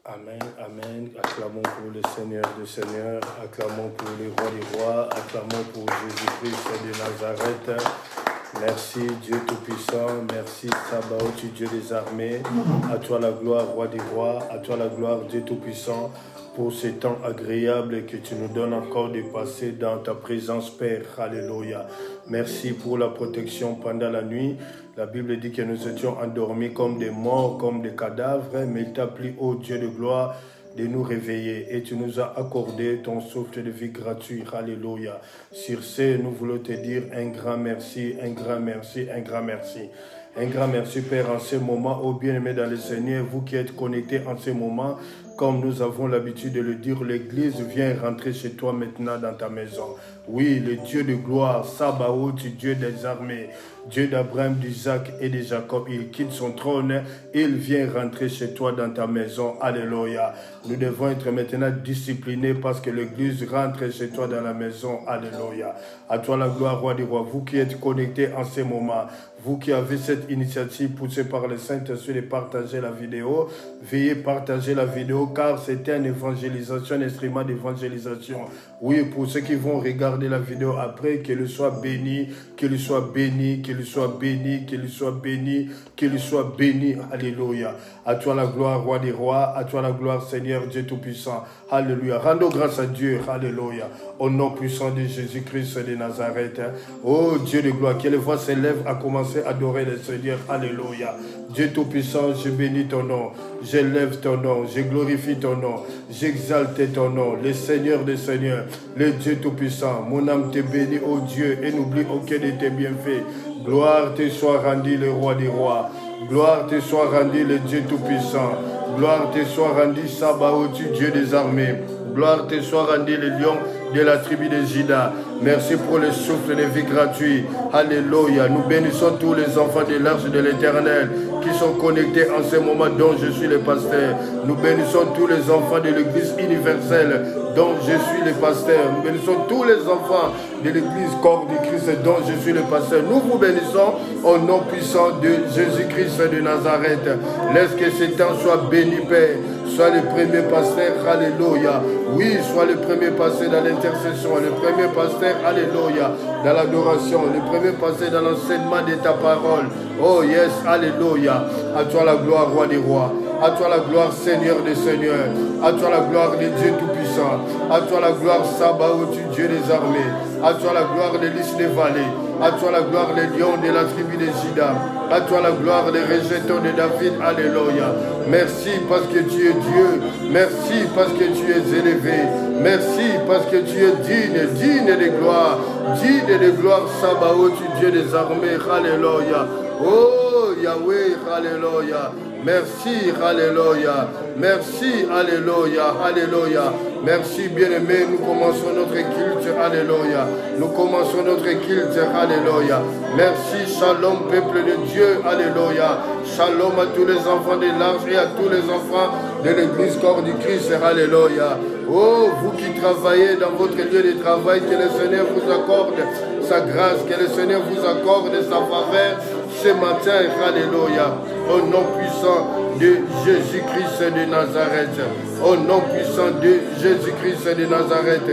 Amen, amen. Acclamons pour le Seigneur des Seigneurs, acclamons pour le Roi des Rois, acclamons pour Jésus-Christ de Nazareth. Merci Dieu Tout-Puissant, merci Sabaoth, Dieu des armées. À toi la gloire, Roi des Rois, à toi la gloire, Dieu Tout-Puissant, pour ce temps agréable que tu nous donnes encore de passer dans ta présence, Père. Alléluia. Merci pour la protection pendant la nuit. La Bible dit que nous étions endormis comme des morts, comme des cadavres, mais il t'a plu, ô Dieu de gloire, de nous réveiller. Et tu nous as accordé ton souffle de vie gratuit. Alléluia. Sur ce, nous voulons te dire un grand merci, un grand merci, un grand merci. Un grand merci, Père, en ce moment, ô bien-aimé dans le Seigneur, vous qui êtes connectés en ce moment, comme nous avons l'habitude de le dire, l'Église vient rentrer chez toi maintenant dans ta maison. Oui, le Dieu de gloire, Sabaoth, Dieu des armées, Dieu d'Abraham, d'Isaac et de Jacob, il quitte son trône, il vient rentrer chez toi dans ta maison. Alléluia. Nous devons être maintenant disciplinés parce que l'Église rentre chez toi dans la maison. Alléluia. À toi la gloire, Roi des Rois, vous qui êtes connectés en ce moment, vous qui avez cette initiative poussée par le Saint-Esprit de partager la vidéo, veuillez partager la vidéo car c'était une évangélisation, un instrument d'évangélisation. Oui, pour ceux qui vont regarder la vidéo après, qu'il soit béni, qu'il soit béni, qu'il soit béni, qu'il soit béni, qu'il soit béni. Alléluia. À toi la gloire, Roi des Rois, à toi la gloire, Seigneur Dieu Tout-Puissant. Alléluia. Rendons grâce à Dieu. Alléluia. Au nom puissant de Jésus-Christ de Nazareth. Oh Dieu de gloire, que les voix s'élèvent à commencer à adorer le Seigneur. Alléluia. Dieu Tout-Puissant, je bénis ton nom. J'élève ton nom. Je glorifie ton nom. J'exalte ton nom. Le Seigneur des Seigneurs. Le Dieu Tout-Puissant. Mon âme te bénit, ô Dieu, et n'oublie aucun de tes bienfaits. Gloire te soit rendue, le Roi des Rois. Gloire te soit rendue, le Dieu Tout-Puissant. Gloire te soit rendue, Sabaoth, Dieu des armées. Gloire te soit rendue, le lion de la tribu de Juda. Merci pour le souffle de vie gratuit. Alléluia. Nous bénissons tous les enfants de l'arche de l'Éternel qui sont connectés en ce moment dont je suis le pasteur. Nous bénissons tous les enfants de l'Église universelle dont je suis le pasteur. Nous bénissons tous les enfants de l'Église corps du Christ dont je suis le pasteur. Nous vous bénissons au nom puissant de Jésus-Christ de Nazareth. Laisse que ce temps soit béni, Père. Sois le premier pasteur, alléluia. Oui, sois le premier pasteur dans l'intercession, le premier pasteur, alléluia, dans l'adoration, le premier pasteur dans l'enseignement de ta parole. Oh yes, alléluia. À toi la gloire, Roi des Rois. À toi la gloire, Seigneur des Seigneurs. À toi la gloire de Dieu Tout-Puissant. À toi la gloire, Sabaoth, Dieu des armées. À toi la gloire des lys des vallées. À toi la gloire des lions de la tribu de Juda. À toi la gloire des rejetons de David. Alléluia. Merci parce que tu es Dieu. Merci parce que tu es élevé. Merci parce que tu es digne, digne de gloire. Digne de gloire, Sabaoth, Dieu des armées. Alléluia. Oh Yahweh, alléluia. Merci, alléluia. Merci, alléluia, alléluia. Merci, bien-aimés. Nous commençons notre culte, alléluia. Nous commençons notre culte, alléluia. Merci, shalom, peuple de Dieu, alléluia. Shalom à tous les enfants de l'arche et à tous les enfants de l'église corps du Christ, alléluia. Oh, vous qui travaillez dans votre lieu de travail, que le Seigneur vous accorde sa grâce, que le Seigneur vous accorde sa faveur ce matin, alléluia. Au nom puissant de Jésus-Christ de Nazareth. Au nom puissant de Jésus-Christ de Nazareth.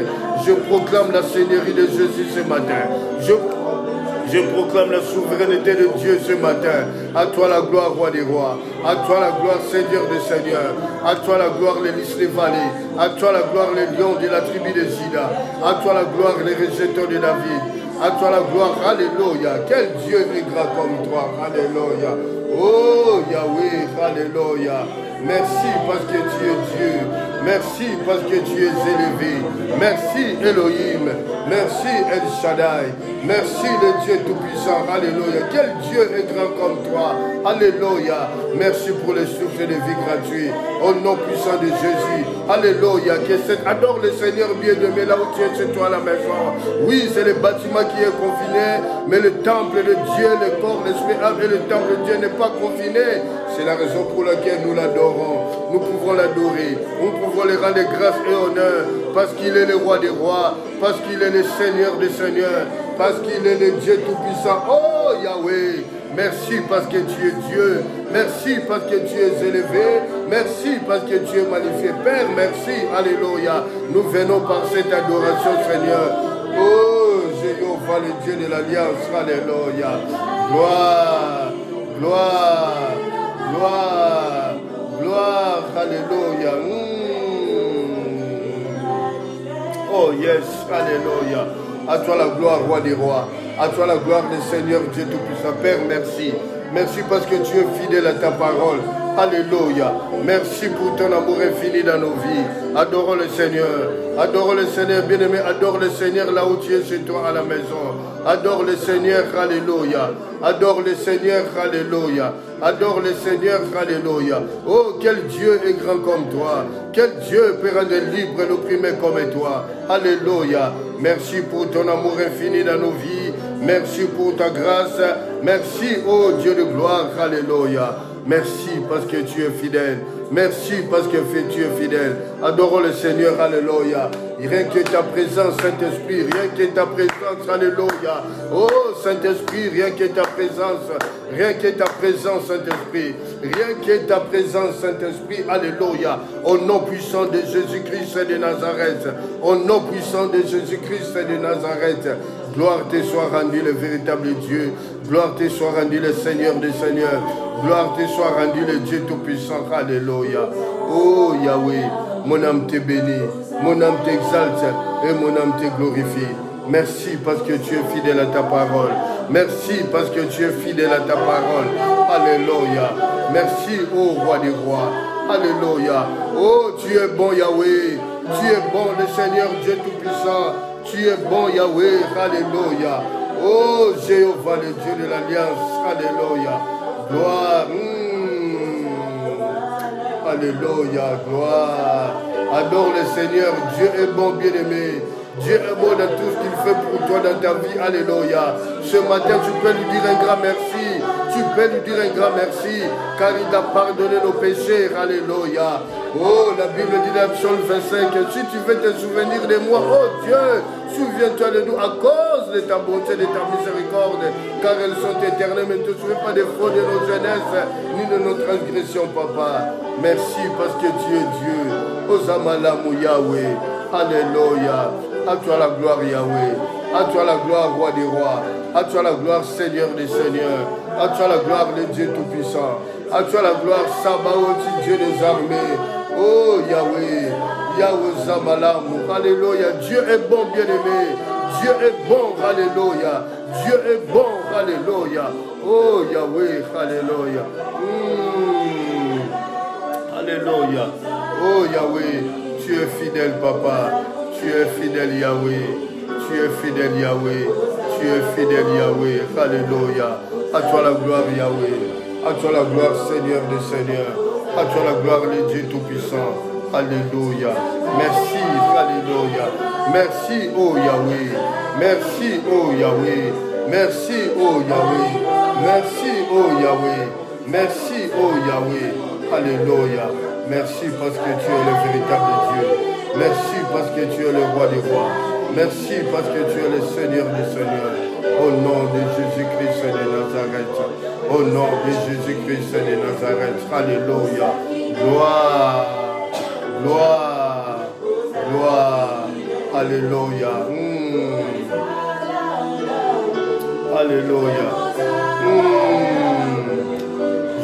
Je proclame la Seigneurie de Jésus ce matin. Je proclame la souveraineté de Dieu ce matin. À toi la gloire, Roi des Rois. À toi la gloire, Seigneur des Seigneurs. À toi la gloire, les lys des vallées. À toi la gloire, les lions de la tribu de Juda. À toi la gloire, les rejetons de David. À toi la gloire, alléluia. Quel Dieu est grand comme toi, alléluia. Oh Yahweh, alléluia. Merci parce que tu es Dieu. Merci parce que tu es élevé. Merci Elohim. Merci El Shaddai. Merci le Dieu Tout-Puissant. Alléluia. Quel Dieu est grand comme toi. Alléluia. Merci pour le souffle de vie gratuit. Au nom puissant de Jésus. Alléluia. Adore le Seigneur bien-aimé là où tu es chez toi à la maison. Oui, c'est le bâtiment qui est confiné. Mais le temple de Dieu, le corps, l'esprit, âme et le temple de Dieu n'est pas confiné. C'est la raison pour laquelle nous l'adorons. Nous pouvons l'adorer. Nous pouvons lui rendre grâce et honneur. Parce qu'il est le Roi des Rois. Parce qu'il est le Seigneur des Seigneurs. Parce qu'il est le Dieu Tout-Puissant. Oh Yahweh. Merci parce que tu es Dieu. Merci parce que tu es élevé. Merci parce que tu es magnifié. Père, merci. Alléluia. Nous venons par cette adoration, Seigneur. Oh, Jéhovah, le Dieu de l'Alliance. Alléluia. Gloire, gloire, gloire, gloire. Alléluia. Oh, yes. Alléluia. À toi la gloire, roi des rois. À toi la gloire du Seigneur Dieu Tout-Puissant. Père, merci. Merci parce que tu es fidèle à ta parole. Alléluia. Merci pour ton amour infini dans nos vies. Adorons le Seigneur. Adore le Seigneur, bien-aimé. Adore le Seigneur là où tu es chez toi à la maison. Adore le Seigneur. Alléluia. Adore le Seigneur. Alléluia. Adore le Seigneur. Alléluia. Oh, quel Dieu est grand comme toi. Quel Dieu peut rendre libre et l'opprimé comme toi. Alléluia. Merci pour ton amour infini dans nos vies. Merci pour ta grâce. Merci, oh Dieu de gloire. Alléluia. Merci parce que tu es fidèle. Merci parce que tu es fidèle. Adorons le Seigneur. Alléluia. Rien que ta présence, Saint-Esprit. Rien que ta présence. Alléluia. Oh Saint-Esprit, rien que ta présence. Rien que ta présence, Saint-Esprit. Rien que ta présence, Saint-Esprit. Alléluia. Au nom puissant de Jésus-Christ de Nazareth. Au nom puissant de Jésus-Christ de Nazareth. Gloire te soit rendue, le véritable Dieu. Gloire te soit rendue, le Seigneur des Seigneurs. Gloire te soit rendue, le Dieu Tout-Puissant. Alléluia. Oh Yahweh, mon âme te bénit, mon âme t'exalte et mon âme te glorifie. Merci parce que tu es fidèle à ta parole. Merci parce que tu es fidèle à ta parole. Alléluia. Merci, ô roi des rois. Alléluia. Oh, tu es bon, Yahweh. Tu es bon, le Seigneur Dieu Tout-Puissant. Tu es bon, Yahweh. Alléluia. Oh, Jéhovah, le Dieu de l'Alliance. Alléluia. Gloire. Alléluia. Gloire. Adore le Seigneur. Dieu est bon, bien-aimé. Dieu est bon dans tout ce qu'il fait pour toi dans ta vie. Alléluia. Ce matin, tu peux lui dire un grand merci. Tu peux lui dire un grand merci. Car il t'a pardonné nos péchés. Alléluia. Oh, la Bible dit dans Psaume 25. Si tu veux te souvenir de moi, oh Dieu, souviens-toi de nous à cause de ta bonté, de ta miséricorde. Car elles sont éternelles. Mais ne te souviens pas des fautes de nos jeunesse, ni de nos transgressions, papa. Merci parce que tu es Dieu. Osamalamu Yahweh. Alléluia. À toi la gloire, Yahweh. À toi la gloire, roi des rois. À toi la gloire, Seigneur des seigneurs. À toi la gloire, le Dieu Tout-Puissant. À toi la gloire, Sabaoth, Dieu des armées. Oh Yahweh. Yahweh Zamalamu. Alléluia. Dieu est bon, bien-aimé. Dieu est bon. Alléluia. Dieu est bon. Alléluia. Oh Yahweh. Alléluia. Alléluia. Oh Yahweh. Tu es fidèle, papa. Tu es fidèle, Yahweh. Tu es fidèle, Yahweh. Tu es fidèle, Yahweh. Alléluia. À toi la gloire, Yahweh. À toi la gloire, Seigneur des Seigneurs. À toi la gloire, le Dieu Tout-Puissant. Alléluia. Merci, Alléluia. Merci, oh Yahweh. Merci, oh Yahweh. Merci, oh Yahweh. Merci, oh Yahweh. Merci, oh Yahweh. Alléluia. Merci parce que tu es le véritable Dieu. Merci parce que tu es le roi des rois. Merci parce que tu es le Seigneur des seigneurs. Au nom de Jésus-Christ de Nazareth. Au nom de Jésus-Christ de Nazareth. Alléluia. Gloire. Gloire. Gloire. Alléluia. Alléluia.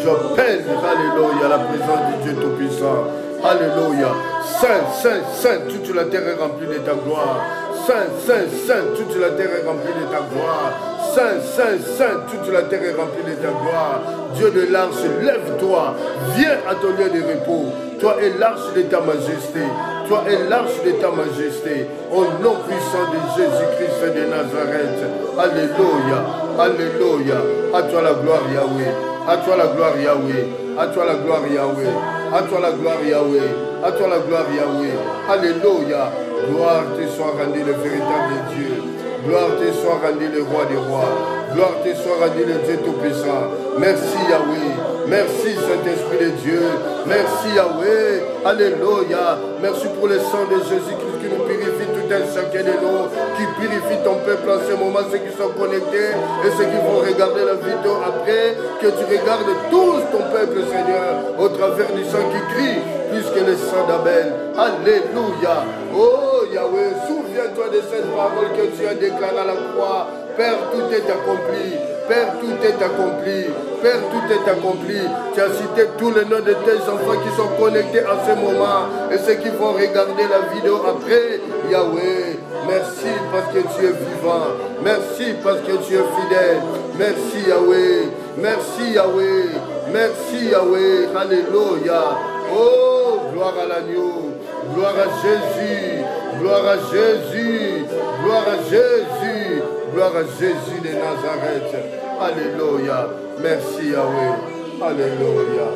Je pèse, alléluia, la présence du Dieu Tout-Puissant. Alléluia. Saint, Saint, Saint, toute la terre est remplie de ta gloire. Saint, Saint, Saint, toute la terre est remplie de ta gloire. Saint, Saint, Saint, toute la terre est remplie de ta gloire. Dieu de l'arche, lève-toi, viens à ton lieu de repos. Toi et l'arche de ta majesté. Toi et l'arche de ta majesté. Au nom puissant de Jésus-Christ de Nazareth. Alléluia. Alléluia. À toi la gloire, Yahweh. À toi la gloire, Yahweh. À toi la gloire, Yahweh. À toi la gloire, Yahweh. À toi la gloire, Yahweh. Alléluia. Gloire te soit rendue, le véritable Dieu. Gloire te soit rendue, le roi des rois. Gloire te soit rendue, le Dieu Tout-Puissant. Merci, Yahweh. Merci, Saint-Esprit de Dieu. Merci, Yahweh. Alléluia. Merci pour le sang de Jésus-Christ qui nous purifie tout un chacun de nous, qui purifie ton peuple en ce moment, ceux qui sont connectés et ceux qui vont regarder la vidéo après, que tu regardes tous ton peuple, Seigneur, au travers du sang qui crie, plus que le sang d'Abel. Alléluia. Oh Yahweh, souviens-toi de cette parole que tu as déclarée à la croix. Père, tout est accompli. Père, tout est accompli. Père, tout est accompli. Tu as cité tous les noms de tes enfants qui sont connectés en ce moment et ceux qui vont regarder la vidéo après. Yahweh, merci parce que tu es vivant. Merci parce que tu es fidèle. Merci Yahweh. Merci Yahweh. Merci Yahweh. Alléluia. Oh, gloire à l'agneau. Gloire à Jésus. Gloire à Jésus. Gloire à Jésus. Gloire à Jésus de Nazareth. Alléluia. Merci Yahweh. Alléluia.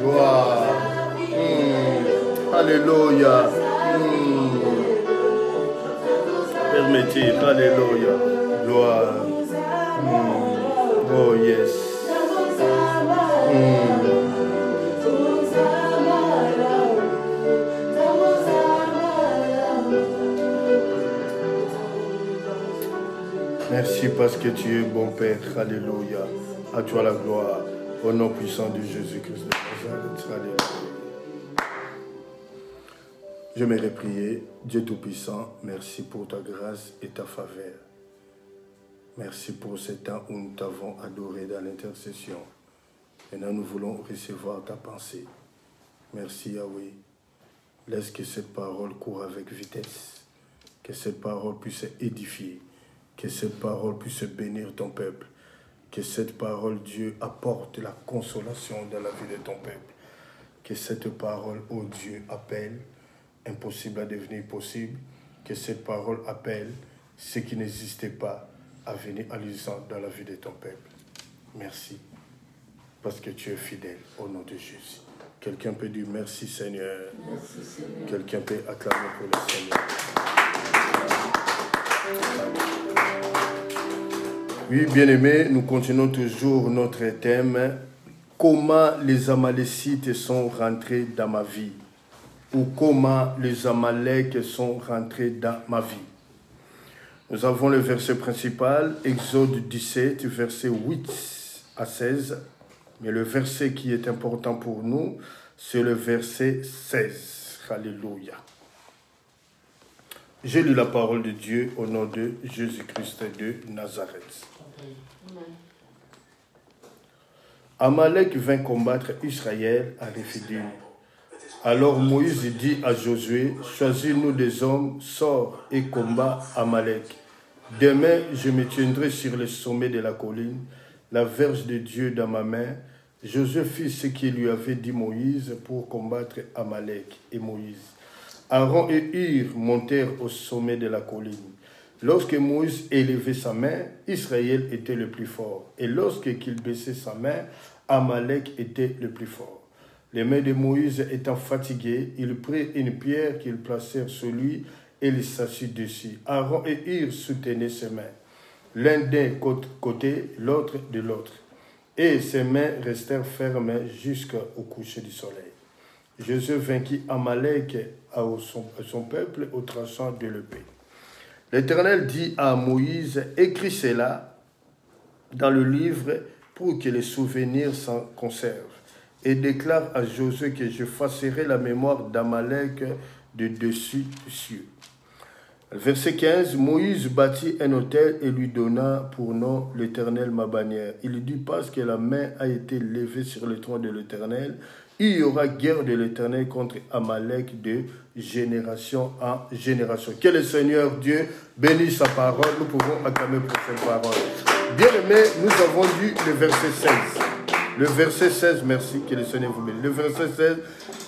Gloire. Alléluia. Permettez. Alléluia. Gloire. Oh yes. Merci parce que tu es bon Père. Alléluia. À toi la gloire. Au nom puissant de Jésus-Christ de Nazareth. Alléluia. J'aimerais prier. Dieu Tout-Puissant, merci pour ta grâce et ta faveur. Merci pour ce temps où nous t'avons adoré dans l'intercession. Maintenant, nous voulons recevoir ta pensée. Merci Yahweh. Laisse que cette parole court avec vitesse. Que cette parole puisse édifier. Que cette parole puisse bénir ton peuple. Que cette parole, Dieu, apporte la consolation dans la vie de ton peuple. Que cette parole, oh Dieu, appelle impossible à devenir possible. Que cette parole appelle ce qui n'existait pas à venir à l'usant dans la vie de ton peuple. Merci. Parce que tu es fidèle au nom de Jésus. Quelqu'un peut dire merci Seigneur. Merci Seigneur. Quelqu'un peut acclamer pour le Seigneur. Oui, bien-aimés, nous continuons toujours notre thème. Comment les Amalécites sont rentrés dans ma vie? Ou comment les Amaleks sont rentrés dans ma vie? Nous avons le verset principal, Exode 17, verset 8 à 16. Mais le verset qui est important pour nous, c'est le verset 16. Alléluia. J'ai lu la parole de Dieu au nom de Jésus-Christ de Nazareth. Amalek vint combattre Israël à Réphidim. Alors Moïse dit à Josué, choisis-nous des hommes, sors et combat Amalek. Demain, je me tiendrai sur le sommet de la colline, la verge de Dieu dans ma main. Josué fit ce qu'il lui avait dit Moïse pour combattre Amalek et Moïse. Aaron et Hur montèrent au sommet de la colline. Lorsque Moïse élevait sa main, Israël était le plus fort. Et lorsqu'il baissait sa main, Amalek était le plus fort. Les mains de Moïse étant fatiguées, il prit une pierre qu'ils placèrent sur lui et il s'assit dessus. Aaron et Hur soutenaient ses mains, l'un d'un côté, l'autre de l'autre. Et ses mains restèrent fermes jusqu'au coucher du soleil. Josué vainquit Amalek à son peuple au tranchant de l'épée. L'Éternel dit à Moïse, écris cela dans le livre pour que les souvenirs s'en conservent. Et déclare à Josué que j'effacerai la mémoire d'Amalek de dessus des cieux. Verset 15, Moïse bâtit un autel et lui donna pour nom l'Éternel ma bannière. Il dit, parce que la main a été levée sur le trône de l'Éternel, il y aura guerre de l'Éternel contre Amalek de génération en génération. Que le Seigneur Dieu bénisse sa parole. Nous pouvons acclamer pour cette parole. Bien-aimés, nous avons lu le verset 16. Le verset 16, merci, que le Seigneur vous bénisse. Le verset 16,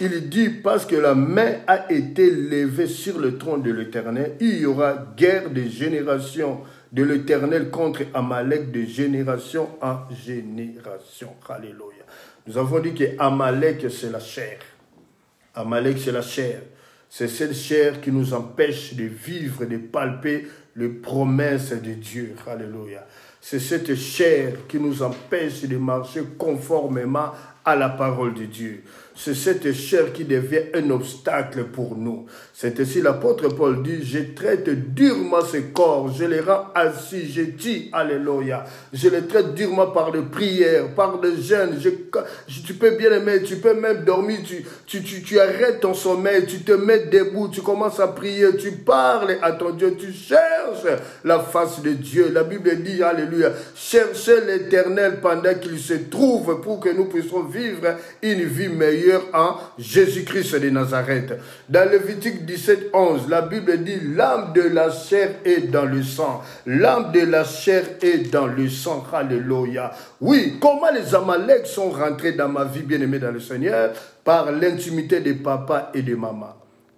il dit, parce que la main a été levée sur le trône de l'Éternel, il y aura guerre de génération de l'Éternel contre Amalek de génération en génération. Alléluia. Nous avons dit que Amalek, c'est la chair. Amalek, c'est la chair. C'est cette chair qui nous empêche de vivre, de palper les promesses de Dieu. Alléluia. C'est cette chair qui nous empêche de marcher conformément à la parole de Dieu. c'est cette chair qui devient un obstacle pour nous. C'est ainsi l'apôtre Paul dit, je traite durement ce corps, je les rends assis, je tue, alléluia. Je les traite durement par les prières, par le jeûne. Tu peux bien aimer, tu peux même dormir, tu arrêtes ton sommeil, tu te mets debout, tu commences à prier, tu parles à ton Dieu, tu cherches la face de Dieu. La Bible dit, alléluia, cherchez l'Éternel pendant qu'il se trouve pour que nous puissions vivre une vie meilleure en Jésus-Christ de Nazareth. Dans Lévitique 17, 11, la Bible dit, l'âme de la chair est dans le sang. L'âme de la chair est dans le sang. Alléluia. Oui, comment les Amaleks sont rentrés dans ma vie, bien-aimée dans le Seigneur? Par l'intimité de papa et de maman.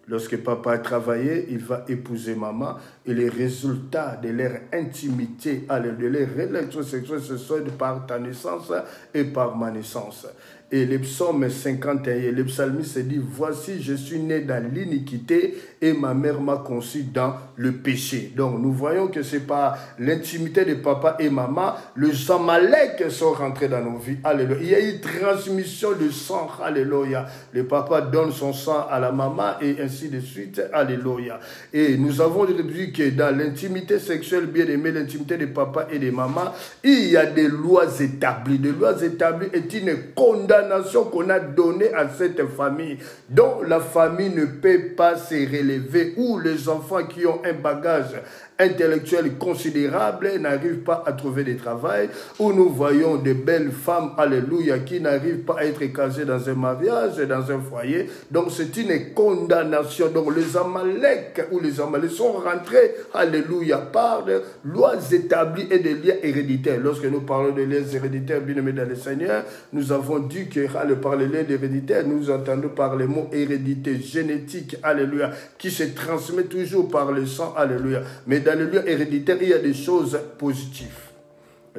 Lorsque papa a travaillé, il va épouser maman et les résultats de leur intimité, de leur relation sexuelle se soldent par ta naissance et par ma naissance. Et le psaume 51, le psalmiste dit, voici, je suis né dans l'iniquité et ma mère m'a conçu dans le péché. Donc, nous voyons que c'est par l'intimité de papa et maman, les Amaleks sont rentrés dans nos vies. Alléluia. Il y a eu transmission de sang. Alléluia. Le papa donne son sang à la maman et ainsi de suite. Alléluia. Et nous avons dit que dans l'intimité sexuelle, bien aimée, l'intimité de papa et de maman, il y a des lois établies. Des lois établies est une condamnation qu'on a donnée à cette famille, dont la famille ne peut pas se relever, où les enfants qui ont un bagage intellectuel considérable n'arrivent pas à trouver de travail, où nous voyons de belles femmes, alléluia, qui n'arrivent pas à être casées dans un mariage, dans un foyer. Donc c'est une condamnation. Donc les Amaleks ou les Amaleks sont rentrés, alléluia, par des lois établies et des liens héréditaires. Lorsque nous parlons de liens héréditaires, bien aimés dans le Seigneur, nous avons dit que par les liens héréditaires, nous entendons par les mots hérédité génétique, alléluia, qui se transmet toujours par le sang, alléluia. Mais dans le lieu héréditaire, il y a des choses positives.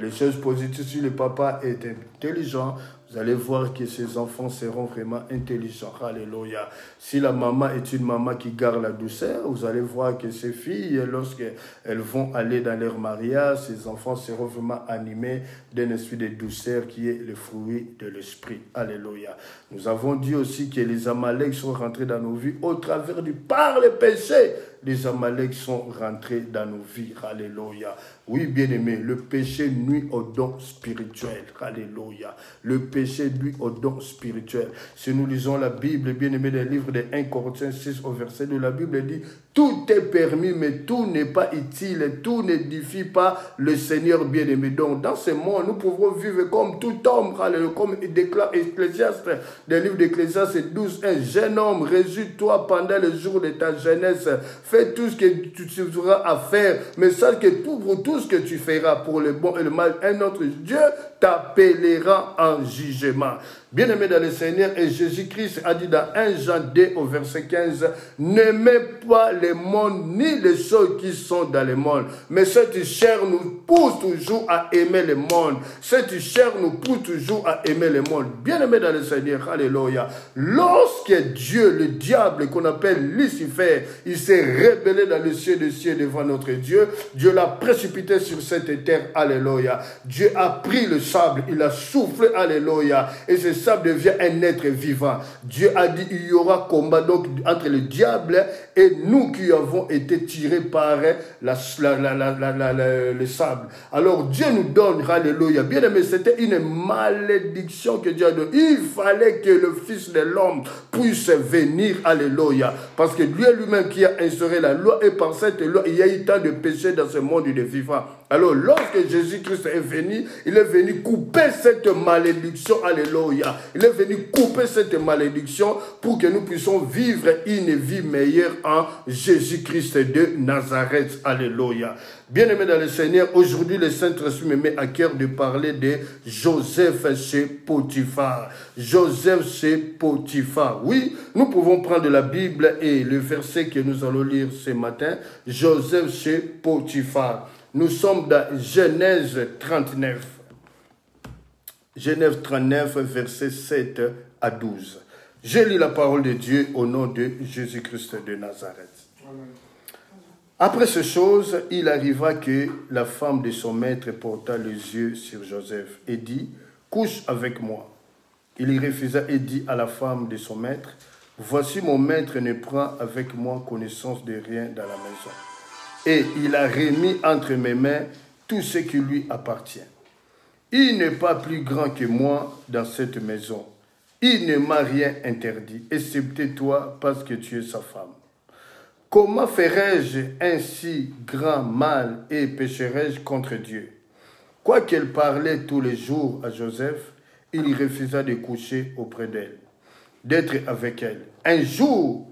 Les choses positives, si le papa est intelligent, vous allez voir que ses enfants seront vraiment intelligents. Alléluia. Si la maman est une maman qui garde la douceur, vous allez voir que ses filles, lorsqu'elles vont aller dans leur mariage, ses enfants seront vraiment animés d'un esprit de douceur qui est le fruit de l'esprit. Alléluia. Nous avons dit aussi que les Amaleks sont rentrés dans nos vies au travers par le péché. Les Amaleks sont rentrés dans nos vies. Alléluia. Oui, bien-aimé, le péché nuit au don spirituel. Alléluia. Le péché nuit au don spirituel. Si nous lisons la Bible, bien-aimé, dans le livre de 1 Corinthiens 6 au verset 2, la Bible dit, tout est permis, mais tout n'est pas utile, tout n'édifie pas le Seigneur bien-aimé. Donc, dans ce monde, nous pouvons vivre comme tout homme, comme déclare Ecclésiaste, dans le livre d'Ecclésiaste 12, un jeune homme, réjouis-toi pendant le jour de ta jeunesse, fais tout ce que tu auras à faire, mais sache que pour tout ce que tu feras, pour le bon et le mal, un autre Dieu t'appellera en jugement. Bien-aimé dans le Seigneur, et Jésus-Christ a dit dans 1 Jean 2 au verset 15, n'aimez pas le monde ni les choses qui sont dans le monde, mais cette chair nous pousse toujours à aimer le monde. Cette chair nous pousse toujours à aimer le monde. Bien-aimé dans le Seigneur, alléluia. Lorsque Dieu, le diable qu'on appelle Lucifer, il s'est rébellé dans le ciel des cieux devant notre Dieu, Dieu l'a précipité sur cette terre, alléluia. Dieu a pris le sable, il a soufflé, alléluia, et ce sable devient un être vivant. Dieu a dit, il y aura combat donc entre le diable et nous qui avons été tirés par le sable. Alors Dieu nous donne, alléluia. Bien aimé, c'était une malédiction que Dieu a donnée. Il fallait que le Fils de l'homme puisse venir, alléluia. Parce que lui-même qui a instauré la loi, et par cette loi, il y a eu tant de péchés dans ce monde des vivants. Alors, lorsque Jésus-Christ est venu, il est venu couper cette malédiction, alléluia. Il est venu couper cette malédiction pour que nous puissions vivre une vie meilleure en Jésus-Christ de Nazareth, alléluia. Bien-aimés dans le Seigneur, aujourd'hui, le Saint-Esprit me met à cœur de parler de Joseph chez Potiphar. Joseph chez Potiphar. Oui, nous pouvons prendre la Bible et le verset que nous allons lire ce matin. Joseph chez Potiphar. Nous sommes dans Genèse 39. Genèse 39, versets 7 à 12. Je lis la parole de Dieu au nom de Jésus-Christ de Nazareth. Amen. Après ces choses, il arriva que la femme de son maître porta les yeux sur Joseph et dit, « Couche avec moi. » Il y refusa et dit à la femme de son maître, « Voici mon maître ne prend avec moi connaissance de rien dans la maison. Et il a remis entre mes mains tout ce qui lui appartient. Il n'est pas plus grand que moi dans cette maison. Il ne m'a rien interdit, excepté toi, parce que tu es sa femme. Comment ferais-je un si grand mal et pécherais-je contre Dieu? » Quoiqu'elle parlait tous les jours à Joseph, il refusa de coucher auprès d'elle, d'être avec elle. Un jour,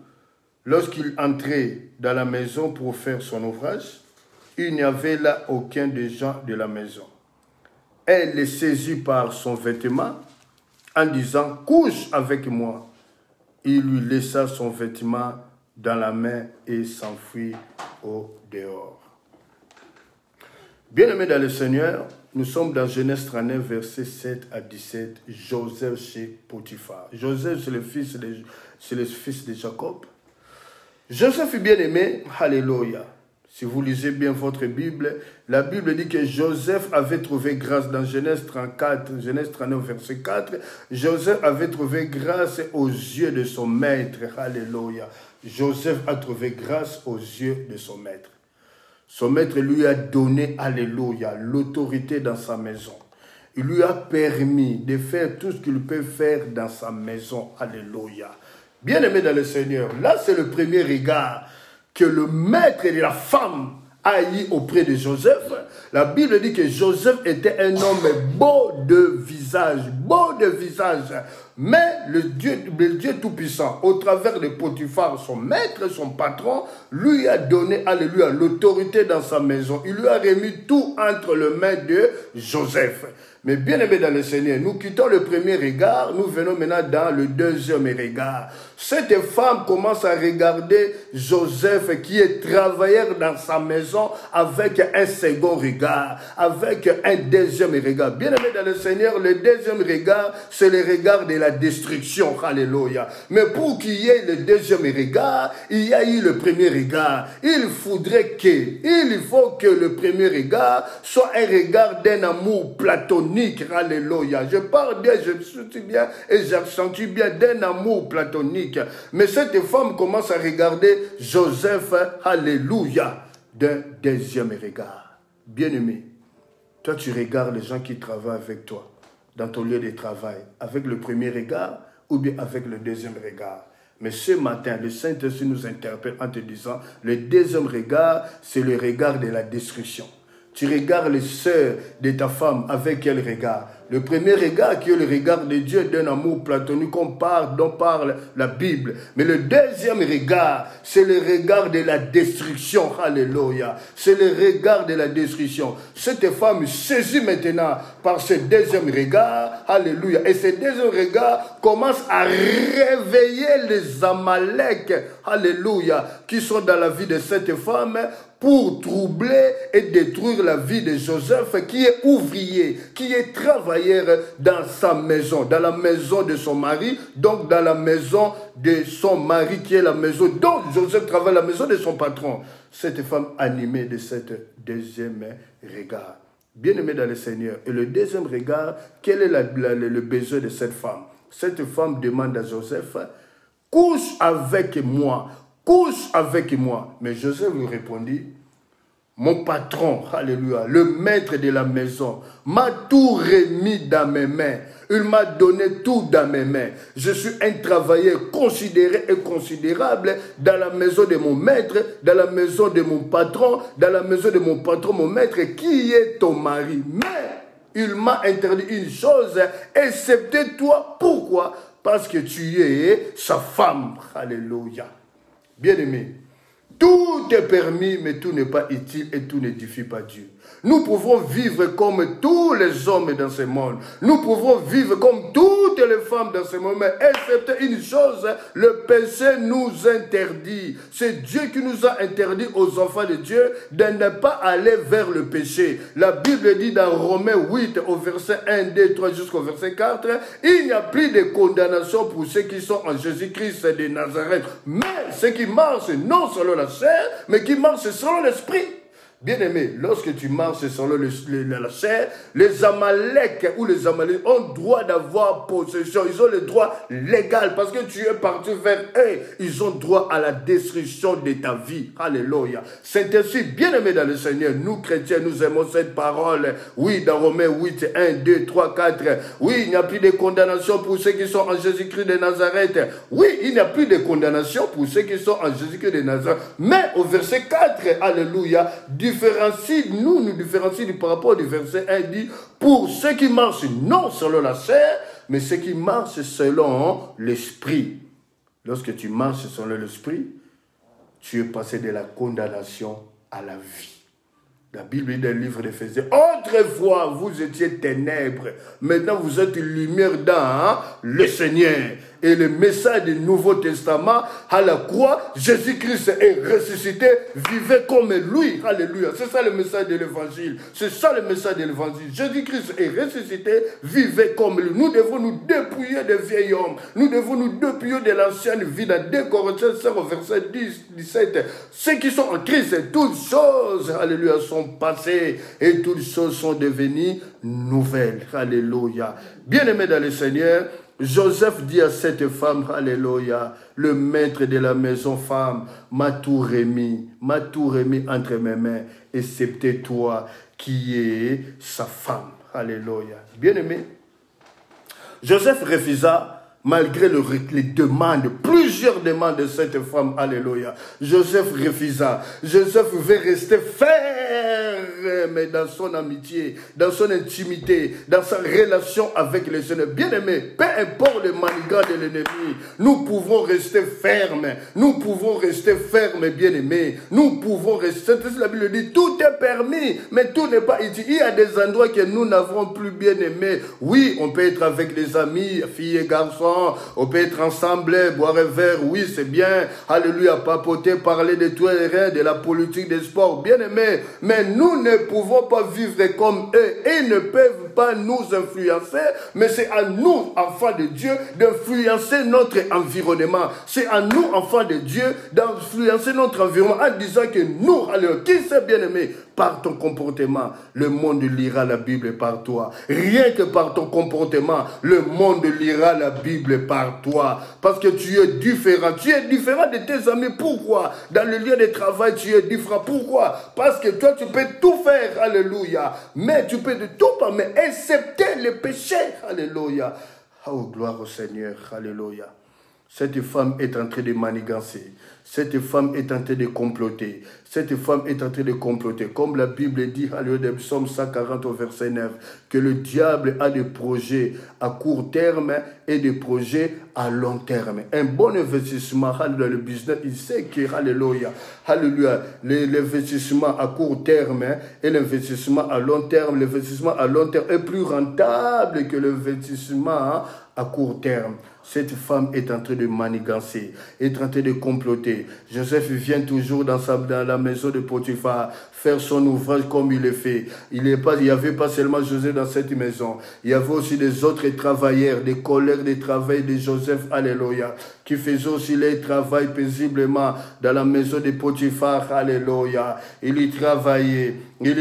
lorsqu'il entrait dans la maison pour faire son ouvrage, il n'y avait là aucun des gens de la maison. Elle le saisit par son vêtement en disant « Couche avec moi ». Il lui laissa son vêtement dans la main et s'enfuit au dehors. Bien-aimés dans le Seigneur, nous sommes dans Genèse 39, versets 7 à 17, Joseph chez Potiphar. Joseph, c'est le fils de Jacob. Joseph est bien-aimé, alléluia. Si vous lisez bien votre Bible, la Bible dit que Joseph avait trouvé grâce dans Genèse 34, Genèse 39, verset 4. Joseph avait trouvé grâce aux yeux de son maître, alléluia. Joseph a trouvé grâce aux yeux de son maître. Son maître lui a donné, alléluia, l'autorité dans sa maison. Il lui a permis de faire tout ce qu'il peut faire dans sa maison, alléluia. Bien-aimé dans le Seigneur, là c'est le premier regard que le maître de la femme a eu auprès de Joseph. La Bible dit que Joseph était un homme beau de visage, mais le Dieu Tout-Puissant, au travers de Potiphar, son maître, son patron, lui a donné, alléluia, l'autorité dans sa maison. Il lui a remis tout entre les mains de Joseph. Mais bien aimé dans le Seigneur, nous quittons le premier regard, nous venons maintenant dans le deuxième regard. Cette femme commence à regarder Joseph qui est travailleur dans sa maison avec un second regard, avec un deuxième regard. Bien aimé dans le Seigneur, le deuxième regard, c'est le regard de la destruction. Alléluia. Mais pour qu'il y ait le deuxième regard, il y a eu le premier regard. Il faut que le premier regard soit un regard d'un amour platonique. Alléluia. Je parle bien, je suis bien et j'accentue bien d'un amour platonique. Mais cette femme commence à regarder Joseph, alléluia, d'un deuxième regard. Bien-aimé, toi tu regardes les gens qui travaillent avec toi dans ton lieu de travail avec le premier regard ou bien avec le deuxième regard. Mais ce matin, le Saint-Esprit nous interpelle en te disant, le deuxième regard, c'est le regard de la destruction. Tu regardes les sœurs de ta femme avec quel regard? Le premier regard qui est le regard de Dieu d'un amour platonique dont parle la Bible. Mais le deuxième regard, c'est le regard de la destruction. Alléluia. C'est le regard de la destruction. Cette femme saisit maintenant par ce deuxième regard. Alléluia. Et ce deuxième regard commence à réveiller les Amalek. Alléluia. Qui sont dans la vie de cette femme pour troubler et détruire la vie de Joseph qui est ouvrier, qui est travailleur dans sa maison, dans la maison de son mari, donc dans la maison de son mari qui est la maison dont Joseph travaille, la maison de son patron. Cette femme animée de cette deuxième regard. Bien-aimé dans le Seigneur. Et le deuxième regard, quel est le besoin de cette femme? Cette femme demande à Joseph, couche avec moi. Couche avec moi. Mais Joseph lui répondit, mon patron, alléluia, le maître de la maison, m'a tout remis dans mes mains. Il m'a donné tout dans mes mains. Je suis un travailleur considéré et considérable dans la maison de mon maître, dans la maison de mon patron, dans la maison de mon patron, mon maître, qui est ton mari. Mais il m'a interdit une chose, excepté toi. Pourquoi? Parce que tu es sa femme. Alléluia. Bien-aimé, tout est permis, mais tout n'est pas utile et tout n'édifie pas Dieu. Nous pouvons vivre comme tous les hommes dans ce monde. Nous pouvons vivre comme toutes les femmes dans ce monde. Mais excepté une chose, le péché nous interdit. C'est Dieu qui nous a interdit aux enfants de Dieu de ne pas aller vers le péché. La Bible dit dans Romains 8, au verset 1, 2, 3 jusqu'au verset 4, il n'y a plus de condamnation pour ceux qui sont en Jésus-Christ de Nazareth. Mais ceux qui marchent non selon la chair, mais qui marchent selon l'esprit. Bien-aimé, lorsque tu marches selon la chair, les Amaleks ou les Amalécites ont droit d'avoir possession. Ils ont le droit légal parce que tu es parti vers eux. Ils ont droit à la destruction de ta vie. Alléluia. C'est ainsi, bien-aimé dans le Seigneur, nous chrétiens, nous aimons cette parole. Oui, dans Romains 8, 1, 2, 3, 4. Oui, il n'y a plus de condamnation pour ceux qui sont en Jésus-Christ de Nazareth. Oui, il n'y a plus de condamnation pour ceux qui sont en Jésus-Christ de Nazareth. Mais au verset 4, alléluia, nous différencie par rapport au verset 1, il dit, pour ceux qui marchent non selon la chair, mais ceux qui marchent selon l'esprit. Lorsque tu marches selon l'esprit, tu es passé de la condamnation à la vie. La Bible dit dans le livre d'Éphésiens, autrefois vous étiez ténèbres, maintenant vous êtes lumière dans le Seigneur. Et le message du Nouveau Testament, à la croix, Jésus-Christ est ressuscité, vivez comme lui. Alléluia. C'est ça le message de l'évangile. C'est ça le message de l'évangile. Jésus-Christ est ressuscité, vivez comme lui. Nous devons nous dépouiller des vieils hommes. Nous devons nous dépouiller de l'ancienne vie. Dans 2 Corinthiens 5, verset 17. Ceux qui sont en Christ, toutes choses, alléluia, sont passées et toutes choses sont devenues nouvelles. Alléluia. Bien-aimés dans le Seigneur, Joseph dit à cette femme, alléluia, le maître de la maison femme, m'a tout remis entre mes mains, excepté toi qui es sa femme. Alléluia. Bien-aimé, Joseph refusa malgré les demandes, plusieurs demandes de cette femme, alléluia. Joseph refusa. Joseph veut rester ferme dans son amitié, dans son intimité, dans sa relation avec le Seigneur. Bien-aimé, peu importe le manigant de l'ennemi, nous pouvons rester fermes. Nous pouvons rester fermes, bien-aimé. Nous pouvons rester, la Bible dit, tout est permis, mais tout n'est pas utile. Il y a des endroits que nous n'avons plus bien aimés. Oui, on peut être avec les amis, filles et garçons, on peut être ensemble, boire un verre, oui, c'est bien, alléluia, papoter, parler de tout et rien, de la politique, des sports, bien aimé, mais nous ne pouvons pas vivre comme eux, ils ne peuvent pas nous influencer, mais c'est à nous, enfants de Dieu, d'influencer notre environnement, c'est à nous, enfants de Dieu, d'influencer notre environnement, en disant que nous, alors, qui c'est bien aimé, par ton comportement, le monde lira la Bible par toi. Rien que par ton comportement, le monde lira la Bible par toi. Parce que tu es différent. Tu es différent de tes amis. Pourquoi? Dans le lieu de travail, tu es différent. Pourquoi? Parce que toi, tu peux tout faire. Alléluia. Mais tu peux de tout faire, mais excepter le péché. Alléluia. Oh, gloire au Seigneur. Alléluia. Cette femme est en train de manigancer. Cette femme est en train de comploter. Cette femme est en train de comploter. Comme la Bible dit, à lieu de Psaume 140 au verset 9, que le diable a des projets à court terme et des projets à long terme. Un bon investissement dans le business, il sait que, alléluia, l'investissement à court terme et l'investissement à long terme, l'investissement à long terme est plus rentable que l'investissement à court terme. Cette femme est en train de manigancer, est en train de comploter. Joseph vient toujours dans la maison de Potiphar faire son ouvrage comme il le fait. Il n'y avait pas seulement Joseph dans cette maison. Il y avait aussi des autres travailleurs, des collègues de travail de Joseph, alléluia, qui faisaient aussi leur travail paisiblement dans la maison de Potiphar, alléluia. Il y travaillait. Mais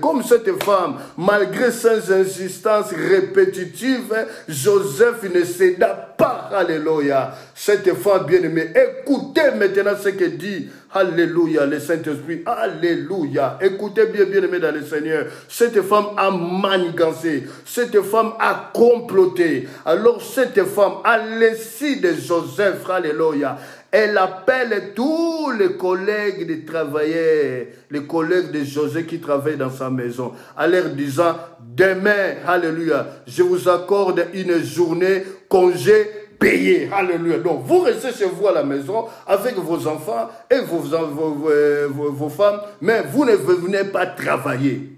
comme cette femme, malgré ses insistances répétitives, Joseph ne céda pas, alléluia. Cette femme bien-aimée, écoutez maintenant ce que dit, alléluia, le Saint-Esprit, alléluia. Écoutez bien, bien-aimé dans le Seigneur. Cette femme a manigancé, cette femme a comploté. Alors cette femme, à l'insu de Joseph, alléluia, elle appelle tous les collègues des travailleurs, les collègues de Joseph qui travaillent dans sa maison, en leur disant, demain, alléluia, je vous accorde une journée congé payé. Alléluia. Donc, vous restez chez vous à la maison avec vos enfants et vos femmes, mais vous ne venez pas travailler.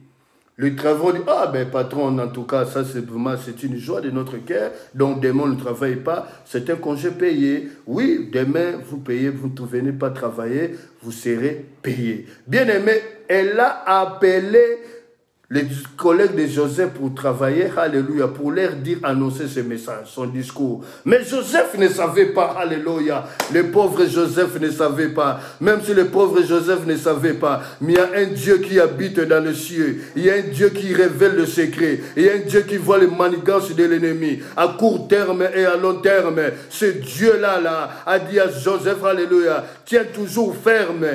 Le travail dit, ah ben patron, en tout cas, ça c'est une joie de notre cœur, donc demain on ne travaille pas, c'est un congé payé. Oui, demain vous payez, vous ne venez pas travailler, vous serez payé. Bien aimé, elle a appelé les collègues de Joseph pour travailler, alléluia, pour leur dire, annoncer ce message, son discours. Mais Joseph ne savait pas, alléluia. Le pauvre Joseph ne savait pas. Même si le pauvre Joseph ne savait pas, mais il y a un Dieu qui habite dans le ciel. Il y a un Dieu qui révèle le secret. Il y a un Dieu qui voit les manigances de l'ennemi à court terme et à long terme. Ce Dieu-là, a dit à Joseph, alléluia, tiens toujours ferme,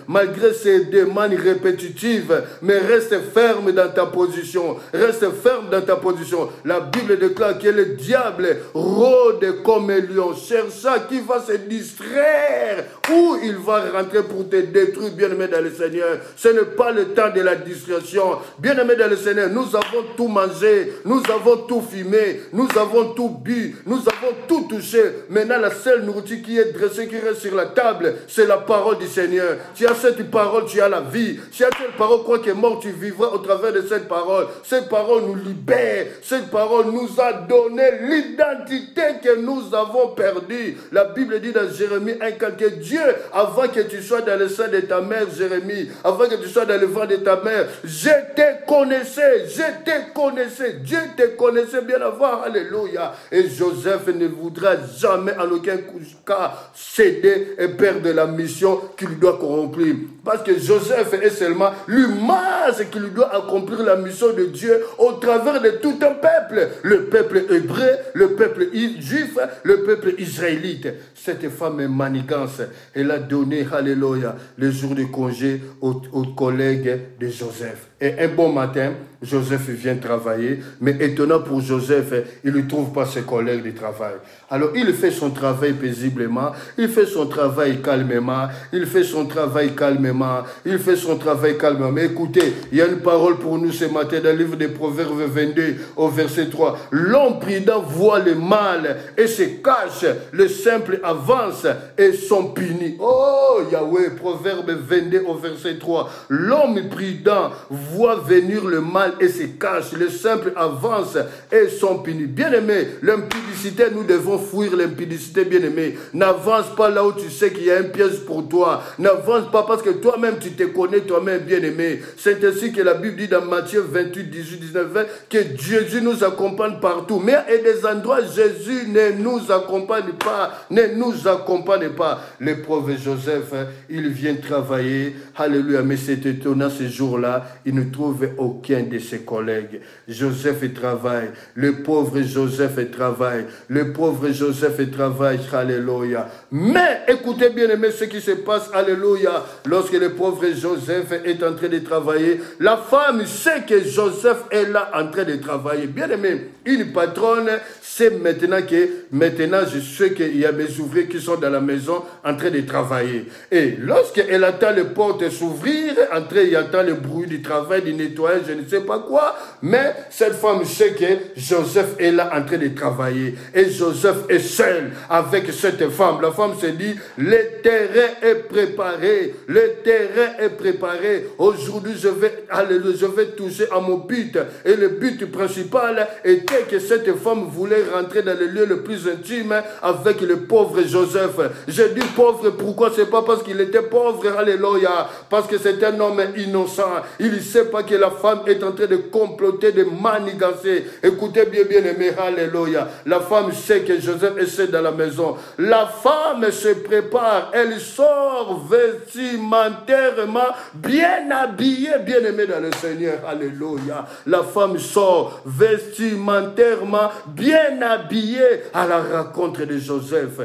malgré ces demandes répétitives, mais reste ferme dans ta position. Reste ferme dans ta position. La Bible déclare que le diable rôde comme un lion, cherchant qui va se distraire, où il va rentrer pour te détruire, bien-aimé dans le Seigneur. Ce n'est pas le temps de la distraction. Bien-aimé dans le Seigneur, nous avons tout mangé, nous avons tout fumé, nous avons tout bu, nous avons tout touché. Maintenant, la seule nourriture qui est dressée, qui reste sur la table, c'est la parole du Seigneur. Tu as cette parole, tu as la vie. Si tu as cette parole, quoi que mort, tu vivras au travers de cette parole. Cette parole nous libère. Cette parole nous a donné l'identité que nous avons perdue. La Bible dit dans Jérémie 1,4 que Dieu, avant que tu sois dans le sein de ta mère, Jérémie, avant que tu sois dans le ventre de ta mère, je te connaissais. Dieu te connaissait bien avant. Alléluia. Et Joseph ne voudra jamais en aucun cas céder et perdre la mission qu'il doit accomplir. Parce que Joseph est seulement l'image qu'il doit accomplir la mission de Dieu au travers de tout un peuple. Le peuple hébreu, le peuple juif, le peuple israélite. Cette femme est manigance. Elle a donné, alléluia, le jour de congé aux collègues de Joseph. Et un bon matin, Joseph vient travailler, mais étonnant pour Joseph, il ne trouve pas ses collègues de travail. Alors il fait son travail paisiblement, il fait son travail calmement, Mais écoutez, il y a une parole pour nous ce matin dans le livre des Proverbes 22 au verset 3. L'homme prudent voit le mal et se cache, le simple avance et sont punis. Oh Yahweh, Proverbe 22 au verset 3. L'homme prudent voit venir le mal et se cache, le simple avance et sont punis. Bien-aimé, l'impudicité, nous devons fuir l'impudicité, bien-aimé. N'avance pas là où tu sais qu'il y a un piège pour toi. N'avance pas parce que toi-même tu te connais toi-même, bien-aimé. C'est ainsi que la Bible dit dans Matthieu 28, 18, 19, 20 que Jésus nous accompagne partout. Mais à des endroits, Jésus ne nous accompagne pas. Le pauvre Joseph, il vient travailler. Alléluia. Mais c'est étonnant, ce jour-là, il ne trouve aucun de ses collègues. Joseph travaille. Le pauvre Joseph travaille. Alléluia. Mais écoutez bien aimé ce qui se passe. Alléluia. Lorsque le pauvre Joseph est en train de travailler, la femme sait que Joseph est là en train de travailler. Bien aimé, une patronne sait maintenant je sais qu'il y a mes ouvriers qui sont dans la maison en train de travailler. Et lorsqu'elle attend les portes s'ouvrir, il attend le bruit du travail, du nettoyage, je ne sais pas quoi, mais cette femme sait que Joseph est là en train de travailler. Et Joseph est seul avec cette femme. La femme se dit, le terrain est préparé. Aujourd'hui, je vais toucher à mon but. Et le but principal était que cette femme voulait rentrer dans le lieu le plus intime avec le pauvre Joseph. Je dis pauvre, pourquoi? C'est pas parce qu'il était pauvre, alléluia, parce que c'est un homme innocent. Il ne sait pas que la femme est en train de comploter, de manigancer. Écoutez bien aimé, alléluia. La femme sait que Joseph est seul dans la maison. La femme se prépare, elle sort vestimentairement bien habillée, bien aimée dans le Seigneur, alléluia. La femme sort vestimentairement bien habillée à la rencontre de Joseph.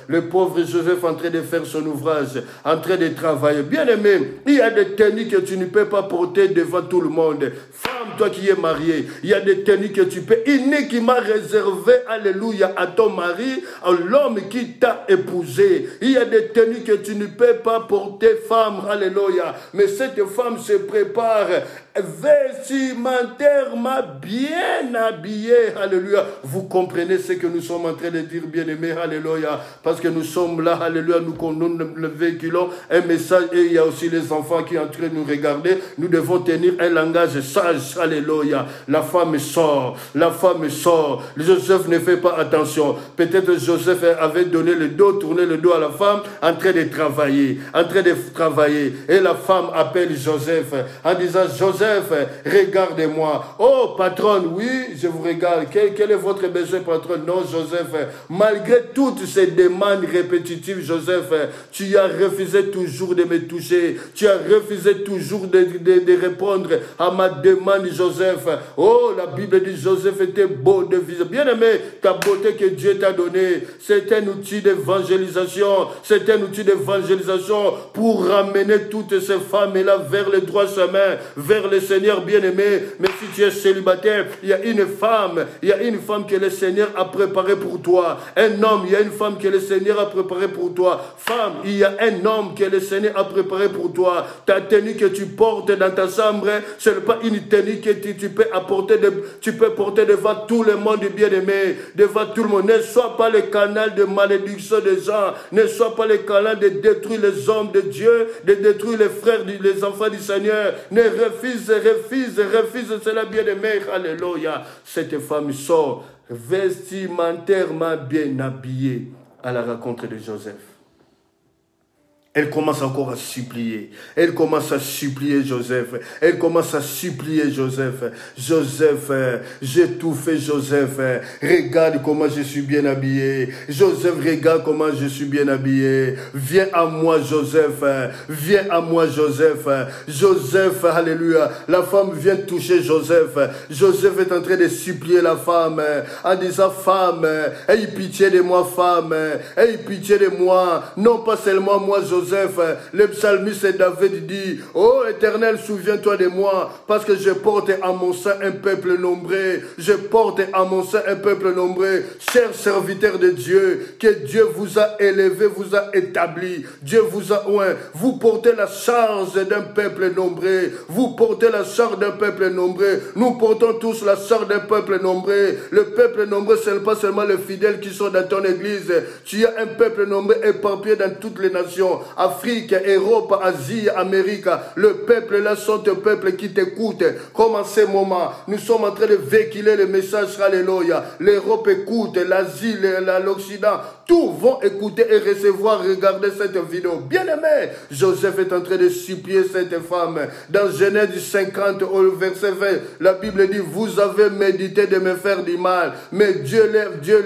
Le pauvre Joseph en train de faire son ouvrage, en train de travailler. Bien aimé, il y a des tenues que tu ne peux pas porter devant tout le monde. Femme, toi qui es mariée, il y a des tenues que tu peux uniquement réserver, alléluia, à ton mari, à l'homme qui t'a épousé. Il y a des tenues que tu ne peux pas porter, femme, alléluia. Mais cette femme se prépare, vestimentairement bien habillés. Alléluia. Vous comprenez ce que nous sommes en train de dire, bien-aimés. Alléluia. Parce que nous sommes là, alléluia, nous véhiculons un message et il y a aussi les enfants qui sont en train de nous regarder. Nous devons tenir un langage sage. Alléluia. La femme sort. La femme sort. Joseph ne fait pas attention. Peut-être Joseph avait donné le dos, tourné le dos à la femme, en train de travailler. En train de travailler. Et la femme appelle Joseph en disant, Joseph, regardez-moi. Oh, patronne, oui, je vous regarde. Quel est votre besoin, patronne? Non, Joseph, malgré toutes ces demandes répétitives, Joseph, tu as refusé toujours de me toucher. Tu as refusé toujours de répondre à ma demande, Joseph. Oh, la Bible dit, Joseph était beau de visage. Bien aimé, ta beauté que Dieu t'a donnée, c'est un outil d'évangélisation. C'est un outil d'évangélisation pour ramener toutes ces femmes-là vers le droit chemin, vers le Seigneur bien-aimé. Mais si tu es célibataire, il y a une femme que le Seigneur a préparée pour toi. Un homme, il y a une femme que le Seigneur a préparée pour toi. Femme, il y a un homme que le Seigneur a préparé pour toi. Ta tenue que tu portes dans ta chambre, ce n'est pas une tenue que tu peux porter devant tout le monde bien-aimé, devant tout le monde. Ne sois pas le canal de malédiction des gens. Ne sois pas le canal de détruire les hommes de Dieu, de détruire les frères, les enfants du Seigneur. Ne refuse cela, bien-aimé. Alléluia. Cette femme sort vestimentairement bien habillée à la rencontre de Joseph. Elle commence encore à supplier. Elle commence à supplier Joseph. Elle commence à supplier Joseph. Joseph, j'ai tout fait, Joseph. Regarde comment je suis bien habillé. Joseph, regarde comment je suis bien habillé. Viens à moi, Joseph. Viens à moi, Joseph. Joseph, alléluia. La femme vient toucher Joseph. Joseph est en train de supplier la femme en disant, femme, aie pitié de moi, femme. Aie pitié de moi. Non pas seulement moi, Joseph. Le psalmiste David dit, ô Éternel, souviens-toi de moi, parce que je porte à mon sein un peuple nombreux. Je porte à mon sein un peuple nombreux. Chers serviteurs de Dieu, que Dieu vous a élevé, vous a établi. Dieu vous a oint. Vous portez la charge d'un peuple nombreux. Vous portez la charge d'un peuple nombreux. Nous portons tous la charge d'un peuple nombreux. Le peuple nombreux, ce n'est pas seulement les fidèles qui sont dans ton église. Tu as un peuple nombreux éparpillé dans toutes les nations. Afrique, Europe, Asie, Amérique, le peuple là sont des peuples qui t'écoutent. Comme en ce moment, nous sommes en train de véhiculer le message, alléluia. L'Europe écoute, l'Asie, l'Occident, tous vont écouter et recevoir, regarder cette vidéo. Bien-aimé, Joseph est en train de supplier cette femme. Dans Genèse 50, au verset 20, la Bible dit, vous avez médité de me faire du mal, mais Dieu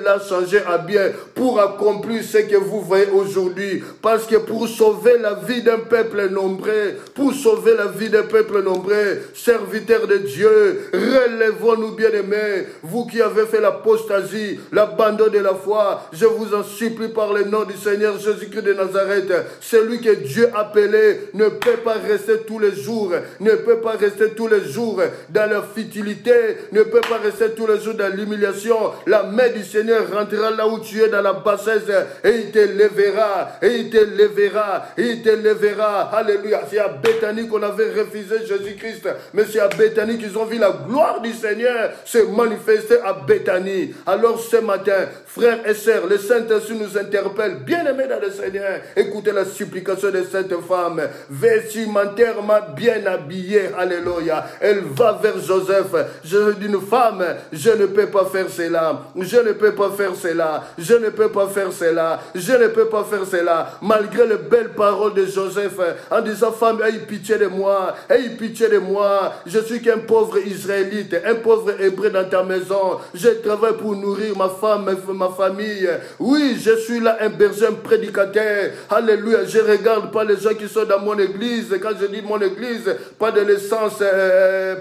l'a changé à bien pour accomplir ce que vous voyez aujourd'hui. Parce que pour sauver la vie d'un peuple nombreux, pour sauver la vie d'un peuple nombreux, serviteurs de Dieu, relèvons-nous, bien-aimés. Vous qui avez fait l'apostasie, l'abandon de la foi, je vous en supplie par le nom du Seigneur Jésus-Christ de Nazareth. Celui que Dieu a appelé ne peut pas rester tous les jours, ne peut pas rester tous les jours dans la futilité, ne peut pas rester tous les jours dans l'humiliation. La main du Seigneur rentrera là où tu es, dans la bassesse, et il te lèvera, et il te lèvera, il te lèvera. Alléluia. C'est à Béthanie qu'on avait refusé Jésus-Christ, mais c'est à Béthanie qu'ils ont vu la gloire du Seigneur se manifester à Béthanie. Alors ce matin, frères et sœurs, le Saint-Esprit nous interpelle, bien-aimés dans le Seigneur. Écoutez la supplication de cette femme, vestimentairement bien habillée. Alléluia. Elle va vers Joseph. Je dis, une femme, je ne peux pas faire cela. Je ne peux pas faire cela. Je ne peux pas faire cela. Je ne peux pas faire cela. Malgré les belles paroles de Joseph, en disant, femme, aie pitié de moi. Aie pitié de moi. Je suis qu'un pauvre Israélite, un pauvre Hébreu dans ta maison. Je travaille pour nourrir ma femme, ma famille. Oui, je suis là, un berger, un prédicateur. Alléluia. Je ne regarde pas les gens qui sont dans mon église. Quand je dis mon église, pas de l'essence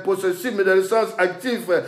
possessive, mais de l'essence active.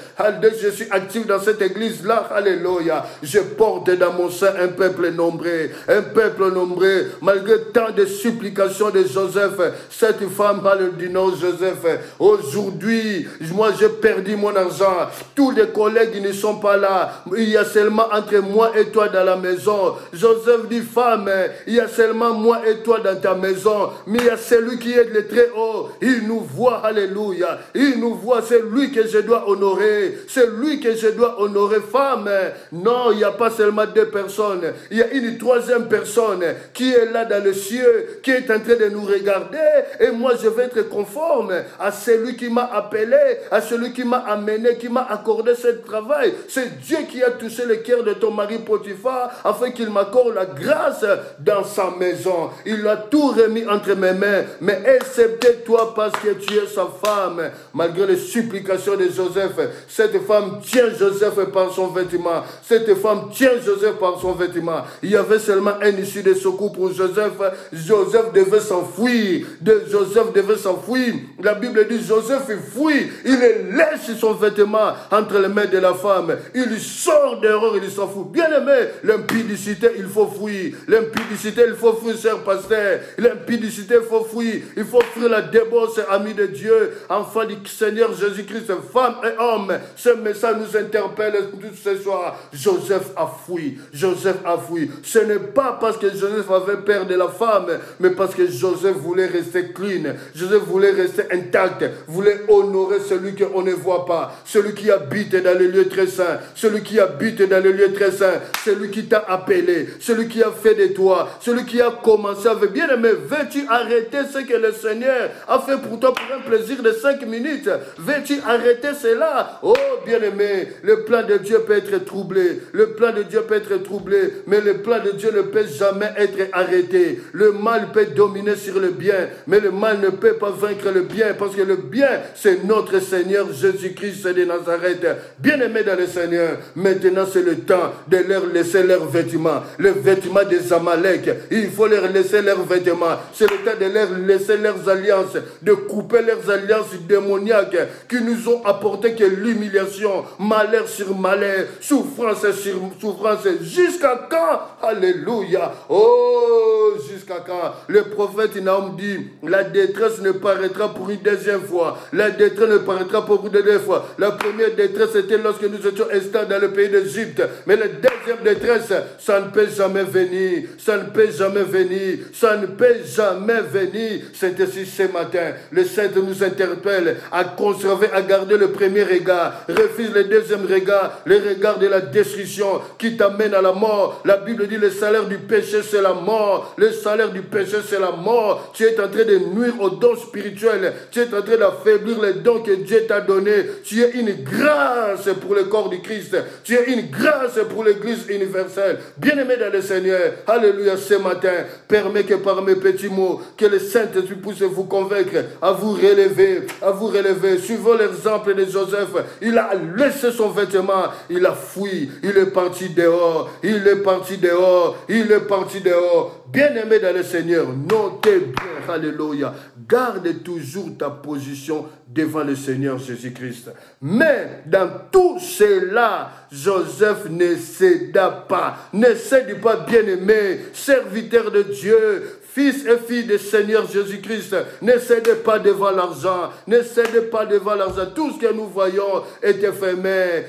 Je suis actif dans cette église-là. Alléluia. Je porte dans mon sein un peuple nombreux. Un peuple nombreux. Malgré temps de supplication de Joseph, cette femme parle du nom Joseph. Aujourd'hui, moi j'ai perdu mon argent. Tous les collègues ne sont pas là. Il y a seulement entre moi et toi dans la maison. Joseph dit, femme, il y a seulement moi et toi dans ta maison. Mais il y a celui qui est le très haut. Il nous voit, alléluia. Il nous voit, c'est lui que je dois honorer. C'est lui que je dois honorer, femme. Non, il n'y a pas seulement deux personnes. Il y a une troisième personne qui est là dans le ciel, qui est en train de nous regarder. Et moi, je vais être conforme à celui qui m'a appelé, à celui qui m'a amené, qui m'a accordé ce travail. C'est Dieu qui a touché le cœur de ton mari Potiphar afin qu'il m'accorde la grâce dans sa maison. Il a tout remis entre mes mains, mais excepté toi parce que tu es sa femme. Malgré les supplications de Joseph, cette femme tient Joseph par son vêtement. Cette femme tient Joseph par son vêtement. Il y avait seulement un issue de secours pour Joseph. Joseph devait s'enfuir. Joseph devait s'enfuir. La Bible dit Joseph fuit. Il laisse son vêtement entre les mains de la femme. Il sort dehors, il s'en fout. Bien aimé, l'impudicité, il faut fuir. L'impudicité, il faut fuir, cher pasteur. L'impudicité, il faut fuir. Il faut fuir la débauche, ami de Dieu, enfant du Seigneur Jésus-Christ, femme et homme. Ce message nous interpelle ce soir. Joseph a fui. Joseph a fui. Ce n'est pas parce que Joseph avait peur de la femme, mais parce que Joseph voulait rester clean. Joseph voulait rester intact, voulait honorer celui qu'on ne voit pas, celui qui habite dans les lieux très saints, celui qui habite dans les lieux très saints, celui qui t'a appelé, celui qui a fait de toi, celui qui a commencé avec bien aimé. Veux-tu arrêter ce que le Seigneur a fait pour toi pour un plaisir de 5 minutes? Veux-tu arrêter cela? Oh bien aimé, le plan de Dieu peut être troublé, le plan de Dieu peut être troublé, mais le plan de Dieu ne peut jamais être arrêté. Le mal peut dominer sur le bien, mais le mal ne peut pas vaincre le bien, parce que le bien, c'est notre Seigneur Jésus-Christ de Nazareth. Bien-aimés dans le Seigneur, maintenant c'est le temps de leur laisser leurs vêtements, les vêtements des Amalek. Il faut leur laisser leurs vêtements. C'est le temps de leur laisser leurs alliances, de couper leurs alliances démoniaques qui nous ont apporté que l'humiliation, malheur sur malheur, souffrance sur souffrance. Jusqu'à quand? Alléluia. Oh, jusqu'à quand? Le prophète Nahum dit, la détresse ne paraîtra pour une deuxième fois. La détresse ne paraîtra pour une deuxième fois. La première détresse était lorsque nous étions installés dans le pays d'Égypte. Mais la deuxième détresse, ça ne peut jamais venir. Ça ne peut jamais venir. Ça ne peut jamais venir. C'est ainsi ce matin. Le Saint nous interpelle à conserver, à garder le premier regard. Refuse le deuxième regard, le regard de la destruction qui t'amène à la mort. La Bible dit le salaire du péché c'est la mort. Le salaire du péché c'est la mort. Tu es en train de nuire aux dons spirituels. Tu es en train d'affaiblir les dons que Dieu t'a donnés. Tu es une grâce pour le corps du Christ. Tu es une grâce pour l'église universelle. Bien-aimé dans le Seigneur, alléluia, ce matin, permets que par mes petits mots, que le Saint-Esprit puisse vous convaincre, à vous relever, suivant l'exemple de Joseph. Il a laissé son vêtement, il a fui, il est parti dehors, il est parti dehors, il est parti dehors. Bien-aimé dans le Seigneur, notez bien, alléluia, garde toujours ta position devant le Seigneur Jésus-Christ. Mais dans tout cela, Joseph ne céda pas. Ne cède pas, bien-aimé, serviteur de Dieu, fils et filles du Seigneur Jésus-Christ. Ne cédez pas devant l'argent. Ne cédez pas devant l'argent. Tout ce que nous voyons est éphémère.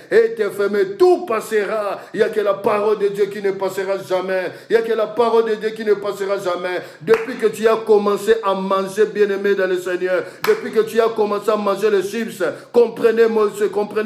Tout passera. Il n'y a que la parole de Dieu qui ne passera jamais. Il n'y a que la parole de Dieu qui ne passera jamais. Depuis que tu as commencé à manger, bien-aimé dans le Seigneur, depuis que tu as commencé à manger les chips, comprenez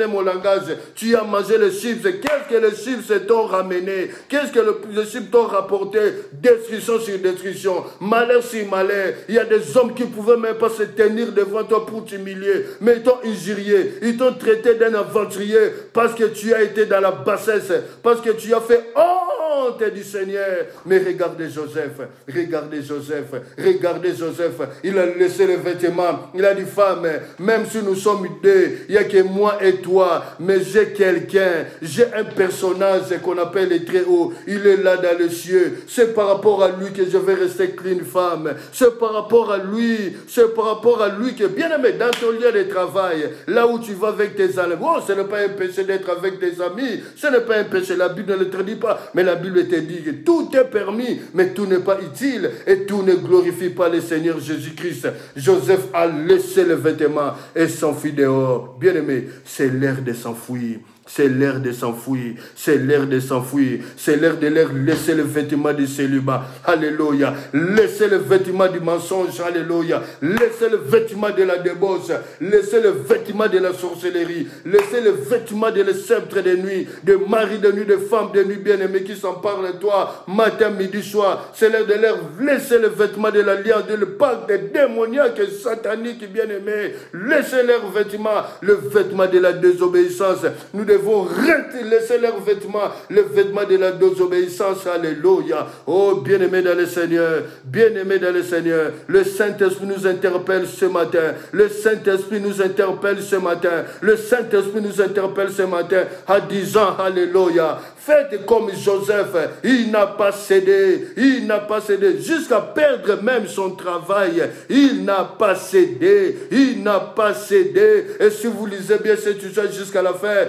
mon langage. Tu as mangé les chips. Qu'est-ce que les chips t'ont ramené? Qu'est-ce que les chips t'ont rapporté? Destruction sur destruction. Malheur sur malheur. Il y a des hommes qui ne pouvaient même pas se tenir devant toi pour t'humilier. Mais ils t'ont injurié. Ils t'ont traité d'un aventurier parce que tu as été dans la bassesse. Parce que tu as fait honte du Seigneur. Mais regardez Joseph. Regardez Joseph. Regardez Joseph. Il a laissé les vêtements. Il a dit, femme, même si nous sommes deux, il n'y a que moi et toi. Mais j'ai quelqu'un. J'ai un personnage qu'on appelle le Très-Haut. Il est là dans les cieux. C'est par rapport à lui que je vais rester clean, femme. C'est par rapport à lui. C'est par rapport à lui que, bien aimé, dans ton lieu de travail, là où tu vas avec tes amis, oh, ce n'est pas un péché d'être avec tes amis. Ce n'est pas un péché. La Bible ne le traduit pas. Mais la Bible te dit que tout est permis, mais tout n'est pas utile et tout ne glorifie pas le Seigneur Jésus-Christ. Joseph a laissé le vêtement et s'enfuit dehors. Bien-aimé, c'est l'heure de s'enfuir. C'est l'heure de s'enfuir, c'est l'heure de s'enfuir, c'est l'heure de leur laisser le vêtement du célibat, alléluia, laissez le vêtement du mensonge, alléluia, laissez le vêtement de la débauche, laissez le vêtement de la sorcellerie, laissez le vêtement de le sceptre de nuit, de mari de nuit, de femme de nuit bien-aimée qui s'emparent de toi, matin, midi, soir, c'est l'heure de leur laisser le vêtement de l'alliance, de le pacte démoniaque et satanique bien-aimé, laissez leur vêtement, le vêtement de la désobéissance, nous devons laisser leurs vêtements, le vêtement de la désobéissance, alléluia. Oh, bien-aimé dans le Seigneur, bien-aimé dans le Seigneur, le Saint-Esprit nous interpelle ce matin, le Saint-Esprit nous interpelle ce matin, le Saint-Esprit nous interpelle ce matin, en disant, alléluia, faites comme Joseph, il n'a pas cédé, jusqu'à perdre même son travail, il n'a pas cédé, et si vous lisez bien cette histoire jusqu'à la fin,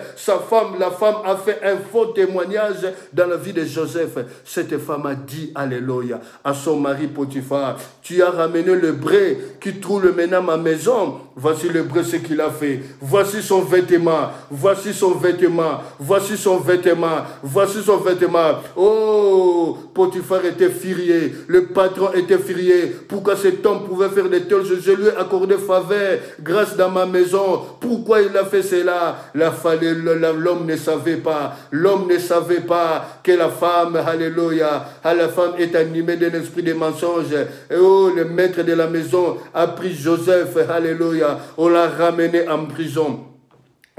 la femme a fait un faux témoignage dans la vie de Joseph. Cette femme a dit, alléluia, à son mari Potiphar, tu as ramené le bré qui trouve maintenant ma maison. Voici le bré ce qu'il a fait. Voici son vêtement. Voici son vêtement. Voici son vêtement. Voici son vêtement. Oh, Potiphar était furieux. Le patron était furieux. Pourquoi cet homme pouvait faire des telles choses? Je lui ai accordé faveur, grâce dans ma maison. Pourquoi il a fait cela? L'homme ne savait pas. L'homme ne savait pas que la femme, alléluia, la femme est animée d'un esprit de mensonge. Et oh, le maître de la maison a pris Joseph, alléluia. On l'a ramené en prison.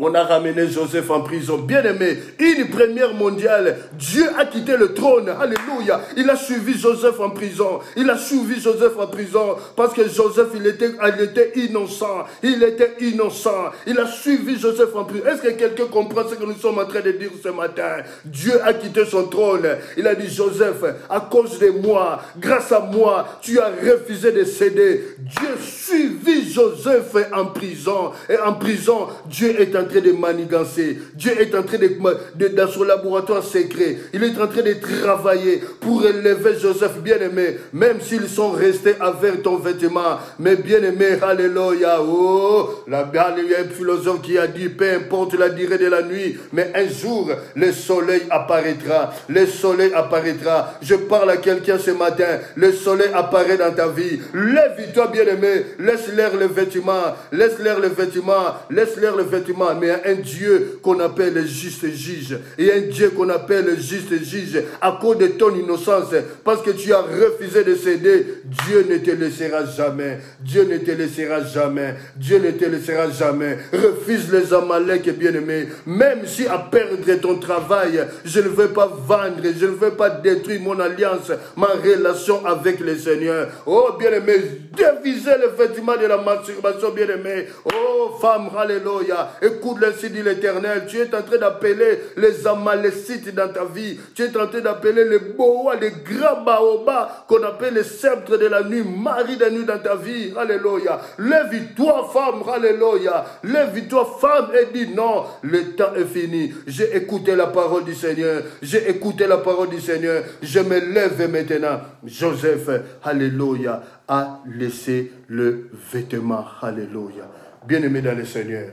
On a ramené Joseph en prison. Bien-aimé, une première mondiale. Dieu a quitté le trône. Alléluia. Il a suivi Joseph en prison. Il a suivi Joseph en prison. Parce que Joseph, il était innocent. Il était innocent. Il a suivi Joseph en prison. Est-ce que quelqu'un comprend ce que nous sommes en train de dire ce matin? Dieu a quitté son trône. Il a dit, Joseph, à cause de moi, grâce à moi, tu as refusé de céder. Dieu suivit Joseph en prison. Et en prison, Dieu est en train de manigancer. Dieu est en train dans son laboratoire secret. Il est en train de travailler pour élever Joseph bien-aimé, même s'ils sont restés avec ton vêtement. Mais bien-aimé, alléluia. Oh, il y a un philosophe qui a dit, peu importe la durée de la nuit, mais un jour, le soleil apparaîtra. Le soleil apparaîtra. Je parle à quelqu'un ce matin. Le soleil apparaît dans ta vie. Lève-toi, bien-aimé. Laisse-leur le vêtement. Laisse-leur le vêtement. Laisse-leur le vêtement. Mais il y a un Dieu qu'on appelle le juste juge. Il y a un Dieu qu'on appelle le juste juge à cause de ton innocence. Parce que tu as refusé de céder. Dieu ne te laissera jamais. Dieu ne te laissera jamais. Dieu ne te laissera jamais. Refuse les Amalek, bien-aimés. Même si à perdre ton travail, je ne veux pas vendre, je ne veux pas détruire mon alliance, ma relation avec le Seigneur. Oh, bien-aimé, dévisez le vêtement de la masturbation, bien-aimé. Oh, femme, alléluia. Écoute ainsi dit l'Éternel, tu es en train d'appeler les Amalécites dans ta vie. Tu es en train d'appeler les Boas, les grands baobas qu'on appelle les sceptres de la nuit, mari de nuit dans ta vie. Alléluia. Lève-toi, femme, alléluia. Lève-toi, femme, et dis non, le temps est fini. J'ai écouté la parole du Seigneur. J'ai écouté la parole du Seigneur. Je me lève maintenant. Joseph, alléluia, a laissé le vêtement. Alléluia. Bien-aimé dans le Seigneur,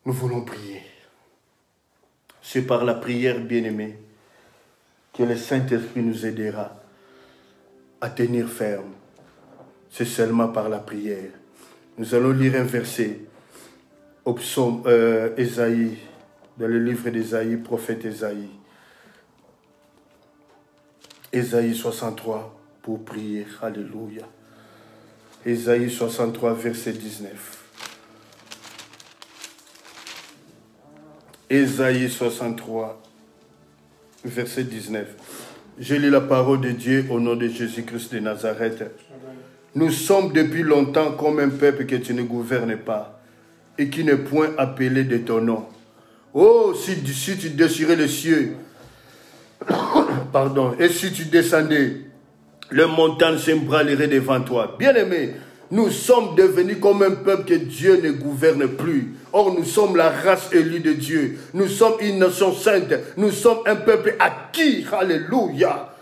nous voulons prier. C'est par la prière, bien-aimé, que le Saint-Esprit nous aidera à tenir ferme. C'est seulement par la prière. Nous allons lire un verset au psaume Ésaïe, dans le livre d'Ésaïe, prophète Ésaïe. Ésaïe 63, pour prier. Alléluia. Ésaïe 63, verset 19. Ésaïe 63, verset 19. Je lis la parole de Dieu au nom de Jésus-Christ de Nazareth. Nous sommes depuis longtemps comme un peuple que tu ne gouvernes pas et qui n'est point appelé de ton nom. Oh, si tu déchirais les cieux, pardon, et si tu descendais, les montagnes s'embraleraient devant toi. Bien-aimé, Nous sommes devenus comme un peuple que Dieu ne gouverne plus. Or, nous sommes la race élue de Dieu. Nous sommes une nation sainte. Nous sommes un peuple acquis. Alléluia.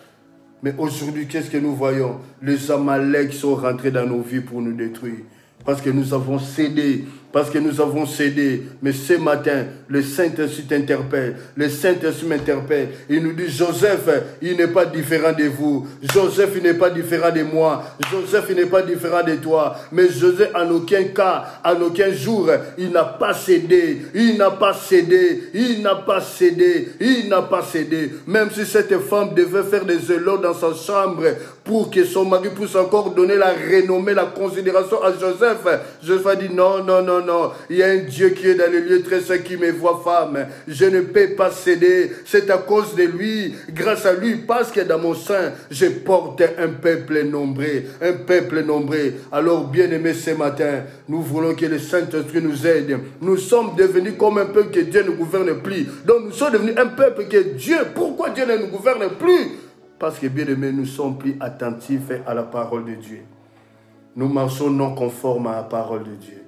Mais aujourd'hui, qu'est-ce que nous voyons? Les Amaleks sont rentrés dans nos vies pour nous détruire. Parce que nous avons cédé. Parce que nous avons cédé. Mais ce matin, le Saint-Esprit t'interpelle. Le Saint-Esprit m'interpelle. Il nous dit, Joseph, il n'est pas différent de vous. Joseph, il n'est pas différent de moi. Joseph, il n'est pas différent de toi. Mais Joseph, en aucun cas, en aucun jour, il n'a pas cédé. Il n'a pas cédé. Il n'a pas cédé. Il n'a pas cédé. Même si cette femme devait faire des éloges dans sa chambre pour que son mari puisse encore donner la renommée, la considération à Joseph, Joseph a dit, non, non, non, non, il y a un Dieu qui est dans les lieux très saints qui me voit femme. Je ne peux pas céder. C'est à cause de lui, grâce à lui, parce que dans mon sein, je porte un peuple nombreux. Un peuple nombreux. Alors, bien-aimés, ce matin, nous voulons que le Saint-Esprit nous aide. Nous sommes devenus comme un peuple que Dieu ne gouverne plus. Donc, nous sommes devenus un peuple que Dieu, pourquoi Dieu ne nous gouverne plus? Parce que, bien-aimés, nous sommes plus attentifs à la parole de Dieu. Nous marchons non conformes à la parole de Dieu.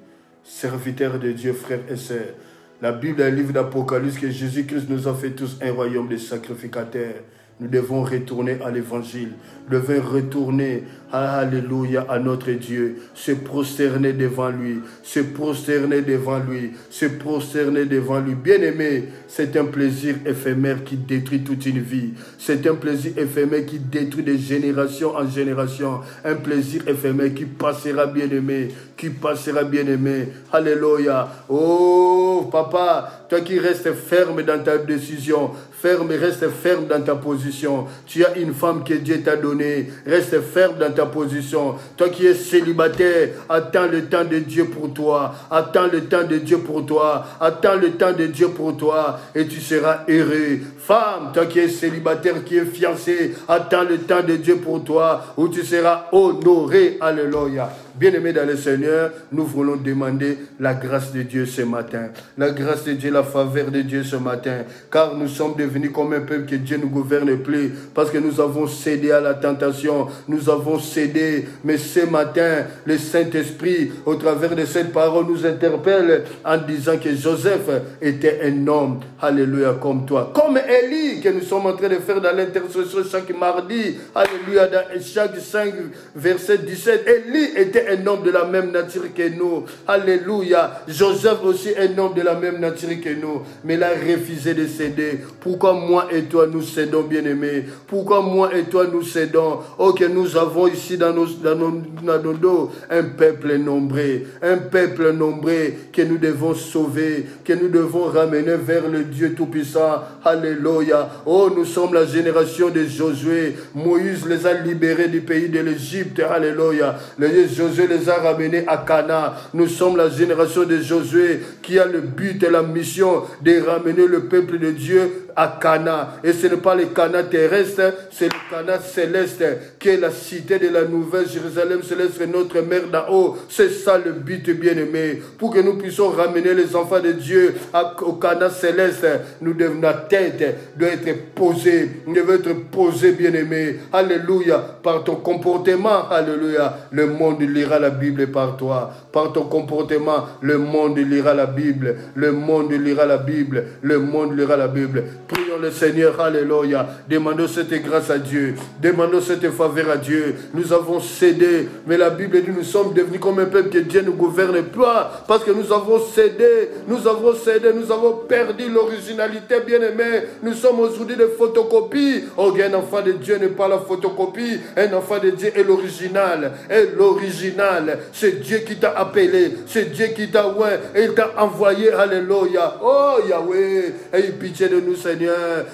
Serviteurs de Dieu, frères et sœurs, la Bible est un livre d'Apocalypse que Jésus-Christ nous a fait tous un royaume de sacrificateurs. Nous devons retourner à l'évangile. Nous devons retourner, alléluia, à notre Dieu. Se prosterner devant lui. Se prosterner devant lui. Se prosterner devant lui. Bien-aimé, c'est un plaisir éphémère qui détruit toute une vie. C'est un plaisir éphémère qui détruit de génération en génération. Un plaisir éphémère qui passera, bien-aimé. Qui passera, bien-aimé. Alléluia. Oh, papa, toi qui restes ferme dans ta décision. Ferme et reste ferme dans ta position. Tu as une femme que Dieu t'a donnée. Reste ferme dans ta position. Toi qui es célibataire, attends le temps de Dieu pour toi. Attends le temps de Dieu pour toi. Attends le temps de Dieu pour toi. Et tu seras heureux. Femme, toi qui es célibataire, qui es fiancée, attends le temps de Dieu pour toi. Où tu seras honoré. Alléluia. Bien-aimés dans le Seigneur, nous voulons demander la grâce de Dieu ce matin. La grâce de Dieu, la faveur de Dieu ce matin. Car nous sommes devenus comme un peuple que Dieu ne gouverne plus. Parce que nous avons cédé à la tentation. Nous avons cédé. Mais ce matin, le Saint-Esprit, au travers de cette parole, nous interpelle en disant que Joseph était un homme. Alléluia, comme toi. Comme Élie, que nous sommes en train de faire dans l'intercession chaque mardi. Alléluia, dans chaque 5, verset 17. Élie était un homme de la même nature que nous. Alléluia. Joseph aussi un homme de la même nature que nous. Mais il a refusé de céder. Pourquoi moi et toi nous cédons, bien-aimés? Pourquoi moi et toi nous cédons? Oh, que nous avons ici dans nos dos un peuple nombreux. Un peuple nombreux que nous devons sauver. Que nous devons ramener vers le Dieu Tout-Puissant. Alléluia. Oh, nous sommes la génération de Josué. Moïse les a libérés du pays de l'Égypte. Alléluia. Josué les a ramenés à Cana. Nous sommes la génération de Josué qui a le but et la mission de ramener le peuple de Dieu à Cana. Et ce n'est pas le Cana terrestre, c'est le Cana céleste, qui est la cité de la nouvelle Jérusalem céleste, notre mère d'en haut. C'est ça le but, bien-aimé. Pour que nous puissions ramener les enfants de Dieu au Cana céleste, nous devons, la tête doit être posée. Nous devons être posée, bien-aimé. Alléluia. Par ton comportement, alléluia, le monde lira la Bible par toi. Par ton comportement, le monde lira la Bible. Le monde lira la Bible. Le monde lira la Bible. Prions le Seigneur, alléluia. Demandons cette grâce à Dieu. Demandons cette faveur à Dieu. Nous avons cédé, mais la Bible dit nous sommes devenus comme un peuple que Dieu ne gouverne pas. Parce que nous avons cédé, nous avons perdu l'originalité, bien-aimé. Nous sommes aujourd'hui des photocopies. Oh, un enfant de Dieu n'est pas la photocopie. Un enfant de Dieu est l'original. Et l'original, c'est Dieu qui t'a appelé. C'est Dieu qui t'a oint et il t'a envoyé. Alléluia. Oh, Yahweh. Aie pitié de nous, Seigneur.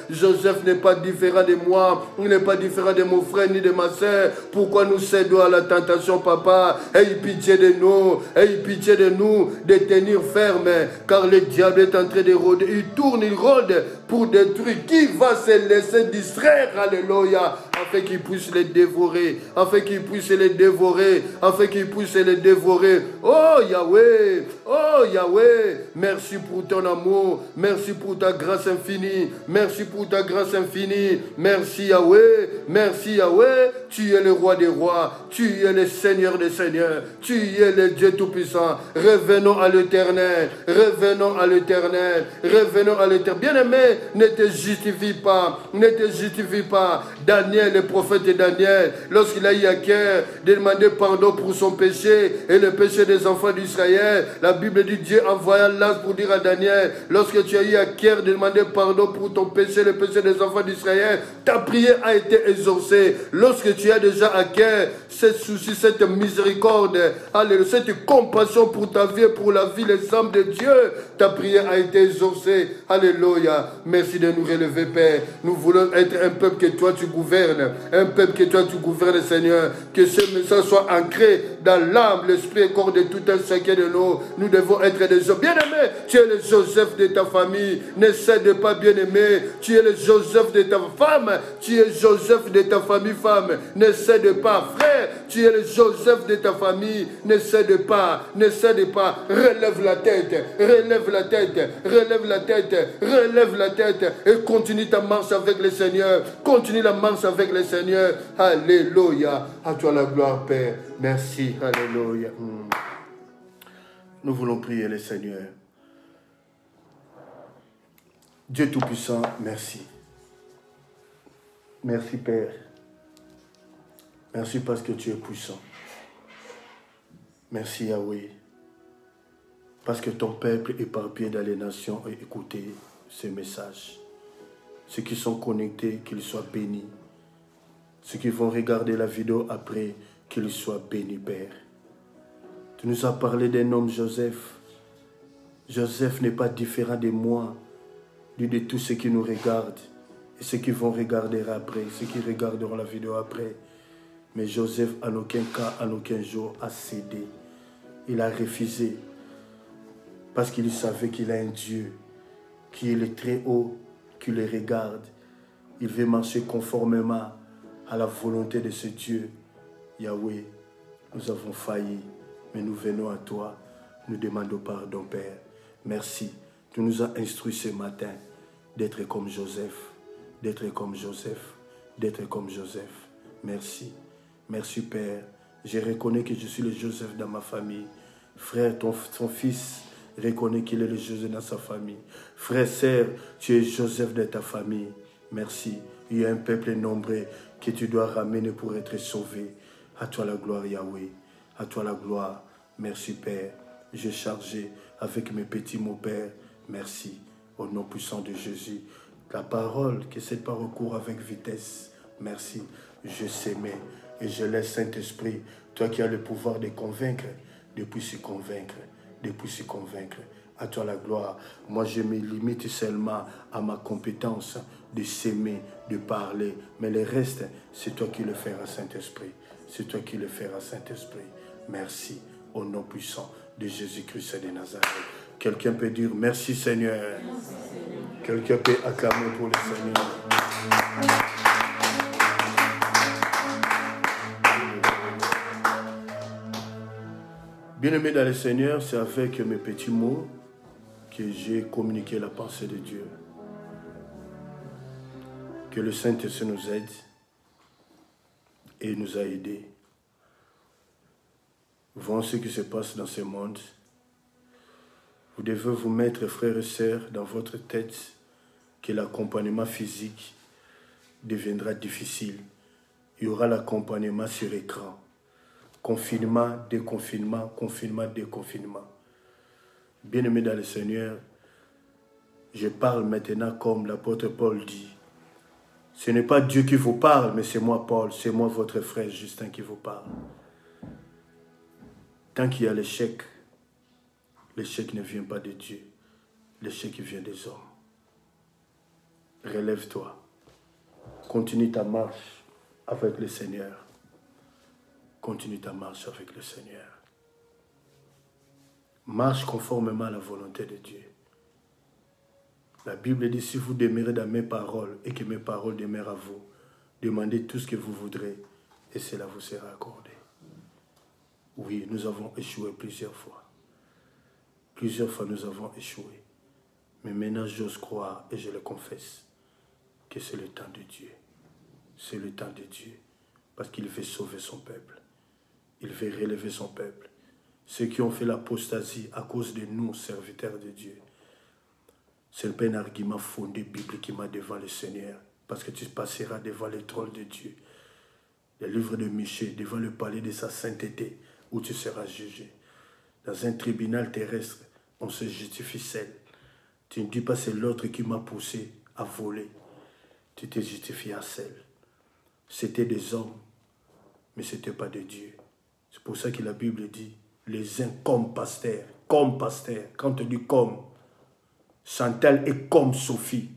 Joseph n'est pas différent de moi. Il n'est pas différent de mon frère ni de ma soeur. Pourquoi nous cédons à la tentation, papa? Aie pitié de nous. Aie pitié de nous de tenir ferme. Car le diable est en train de rôder. Il tourne, il rôde pour détruire. Qui va se laisser distraire? Alléluia. afin qu'ils puissent les dévorer, afin qu'ils puissent les dévorer, afin qu'ils puissent les dévorer. Oh Yahweh, oh Yahweh, merci pour ton amour, merci pour ta grâce infinie, merci pour ta grâce infinie, merci Yahweh, merci Yahweh, tu es le roi des rois, tu es le Seigneur des seigneurs, tu es le Dieu tout-puissant. Revenons à l'Éternel, revenons à l'Éternel, revenons à l'Éternel. Bien-aimé, ne te justifie pas, ne te justifie pas. Daniel, le prophète Daniel, lorsqu'il a eu à cœur de demander pardon pour son péché et le péché des enfants d'Israël, la Bible dit Dieu envoya l'ange pour dire à Daniel, lorsque tu as eu à cœur de demander pardon pour ton péché, le péché des enfants d'Israël, ta prière a été exaucée. Lorsque tu as déjà à cœur ce souci, cette miséricorde, alléluia, cette compassion pour ta vie et pour la vie, les âmes de Dieu, ta prière a été exaucée. Alléluia. Merci de nous relever, Père. Nous voulons être un peuple que toi tu gouvernes, un peuple que toi tu gouvernes, Seigneur. Que ce message soit ancré dans l'âme, l'esprit et le corps de tout un chacun de nous. Nous devons être des hommes. Bien-aimés, tu es le Joseph de ta famille. Ne cède pas, bien-aimé. Tu es le Joseph de ta femme. Tu es Joseph de ta famille, femme. Ne cède pas, frère. Tu es le Joseph de ta famille. Ne cède pas, ne cède pas. Relève la tête, relève la tête, relève la tête, relève la tête et continue ta marche avec le Seigneur. Continue la marche avec le Seigneur. Alléluia. À toi la gloire, Père. Merci. Alléluia. Nous voulons prier le Seigneur. Dieu Tout-Puissant, merci. Merci, Père. Merci parce que tu es puissant. Merci, Yahweh. Parce que ton peuple éparpillé dans les nations a écouté ce message. Ceux qui sont connectés, qu'ils soient bénis. Ceux qui vont regarder la vidéo après, qu'ils soient bénis, Père. Tu nous as parlé d'un homme, Joseph. Joseph n'est pas différent de moi, de tous ceux qui nous regardent et ceux qui vont regarder après, ceux qui regarderont la vidéo après. Mais Joseph, en aucun cas, en aucun jour, a cédé. Il a refusé parce qu'il savait qu'il a un Dieu qui est le très haut, qui le regarde. Il veut marcher conformément à la volonté de ce Dieu. Yahweh, nous avons failli, mais nous venons à toi. Nous demandons pardon, Père. Merci. Tu nous as instruits ce matin d'être comme Joseph, d'être comme Joseph, d'être comme Joseph. Merci. Merci, Père. Je reconnais que je suis le Joseph dans ma famille. Frère, ton fils reconnaît qu'il est le Joseph dans sa famille. Frère, sœur, tu es Joseph de ta famille. Merci. Il y a un peuple nombreux que tu dois ramener pour être sauvé. À toi la gloire, Yahweh. À toi la gloire. Merci, Père. J'ai chargé avec mes petits mots, Père. Merci. Au nom puissant de Jésus. La parole, que cette parole court avec vitesse. Merci. Je s'aimais et je laisse Saint-Esprit, toi qui as le pouvoir de convaincre, de puisser convaincre, de puisser convaincre. À toi la gloire. Moi, je me limite seulement à ma compétence de s'aimer, de parler. Mais le reste, c'est toi qui le feras, Saint-Esprit. C'est toi qui le feras, Saint-Esprit. Merci. Au nom puissant de Jésus-Christ de Nazareth. Quelqu'un peut dire merci, Seigneur. Quelqu'un peut acclamer pour le Seigneur. Bien-aimé dans le Seigneur, c'est avec mes petits mots que j'ai communiqué la pensée de Dieu. Que le Saint-Esprit nous aide et nous a aidés. Voyons ce qui se passe dans ce monde. Vous devez vous mettre, frères et sœurs, dans votre tête que l'accompagnement physique deviendra difficile. Il y aura l'accompagnement sur écran. Confinement, déconfinement, confinement, déconfinement. Bien-aimé dans le Seigneur, je parle maintenant comme l'apôtre Paul dit. Ce n'est pas Dieu qui vous parle, mais c'est moi, Paul, c'est moi, votre frère Justin, qui vous parle. Tant qu'il y a l'échec ne vient pas de Dieu. L'échec vient des hommes. Relève-toi. Continue ta marche avec le Seigneur. Continue ta marche avec le Seigneur. Marche conformément à la volonté de Dieu. La Bible dit, si vous demeurez dans mes paroles et que mes paroles demeurent à vous, Demandez tout ce que vous voudrez et cela vous sera accordé. Oui, nous avons échoué plusieurs fois. Plusieurs fois nous avons échoué. Mais maintenant j'ose croire et je le confesse que c'est le temps de Dieu. C'est le temps de Dieu. Parce qu'il veut sauver son peuple. Il veut relever son peuple. Ceux qui ont fait l'apostasie à cause de nous, serviteurs de Dieu, ce n'est pas un argument fondé bibliquement devant le Seigneur. Parce que tu passeras devant le trône de Dieu. Le livre de Michée, devant le palais de sa sainteté, où tu seras jugé. Dans un tribunal terrestre, on se justifie seul. Tu ne dis pas c'est l'autre qui m'a poussé à voler. Tu te justifies à seul. C'était des hommes, mais ce n'était pas de Dieu. C'est pour ça que la Bible dit, les uns comme pasteurs, comme pasteurs. Quand on dit comme, Chantal est comme Sophie.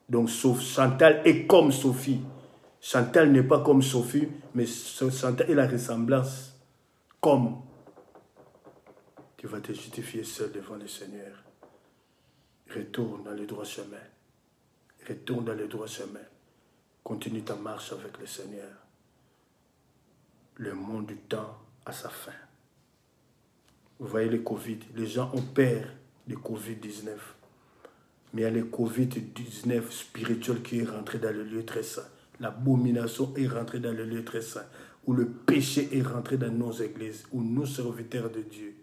Donc Chantal est comme Sophie. Chantal n'est pas comme Sophie, mais Chantal est la ressemblance. Comme tu vas te justifier seul devant le Seigneur. Retourne dans le droit chemin. Retourne dans le droit chemin. Continue ta marche avec le Seigneur. Le monde du temps a sa fin. Vous voyez le Covid, les gens ont peur du Covid-19. Mais il y a le Covid-19 spirituel qui est rentré dans le lieu très saint. L'abomination est rentrée dans le lieu très saint. Où le péché est rentré dans nos églises. Où nous, serviteurs de Dieu,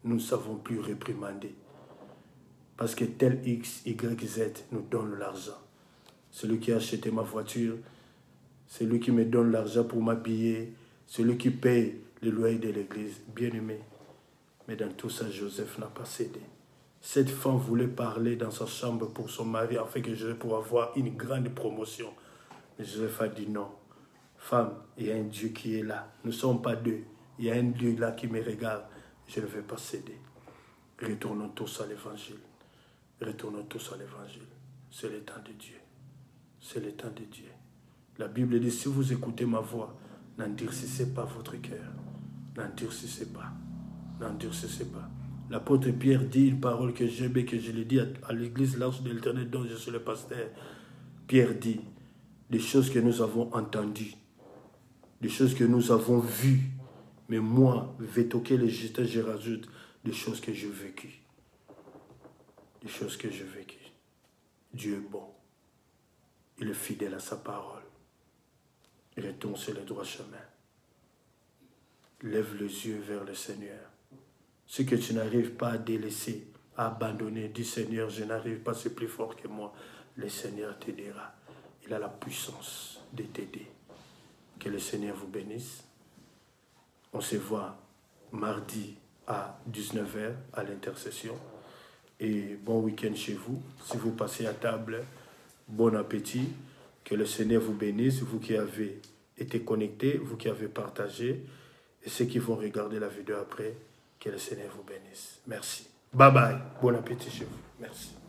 nous ne savons plus réprimander. Parce que tel X, Y, Z nous donne l'argent. Celui qui a acheté ma voiture, celui qui me donne l'argent pour m'habiller, celui qui paye le loyer de l'église, bien aimé. Mais dans tout ça, Joseph n'a pas cédé. Cette femme voulait parler dans sa chambre pour son mari afin que Joseph puisse avoir une grande promotion. Mais Joseph a dit non. Femme, il y a un Dieu qui est là. Nous ne sommes pas deux. Il y a un Dieu là qui me regarde. Je ne vais pas céder. Retournons tous à l'évangile. Retournons tous à l'évangile. C'est le temps de Dieu. C'est le temps de Dieu. La Bible dit, si vous écoutez ma voix, n'endurcissez pas votre cœur. N'endurcissez pas. N'endurcissez pas. L'apôtre Pierre dit une parole que j'aime et que je l'ai dit à l'église large de l'Éternel dont je suis le pasteur. Pierre dit, des choses que nous avons entendues, des choses que nous avons vues, mais moi, Vétoké le Justin, je rajoute des choses que j'ai vécues. Des choses que j'ai vécues. Dieu est bon. Il est fidèle à sa parole. Retourne sur le droit chemin. Lève les yeux vers le Seigneur. Ce que tu n'arrives pas à délaisser, à abandonner, dis Seigneur, je n'arrive pas, c'est plus fort que moi. Le Seigneur t'aidera. Il a la puissance de t'aider. Que le Seigneur vous bénisse. On se voit mardi à 19 h à l'intercession. Et bon week-end chez vous. Si vous passez à table, bon appétit. Que le Seigneur vous bénisse. Vous qui avez été connectés, vous qui avez partagé. Et ceux qui vont regarder la vidéo après, que le Seigneur vous bénisse. Merci. Bye bye. Bon appétit chez vous. Merci.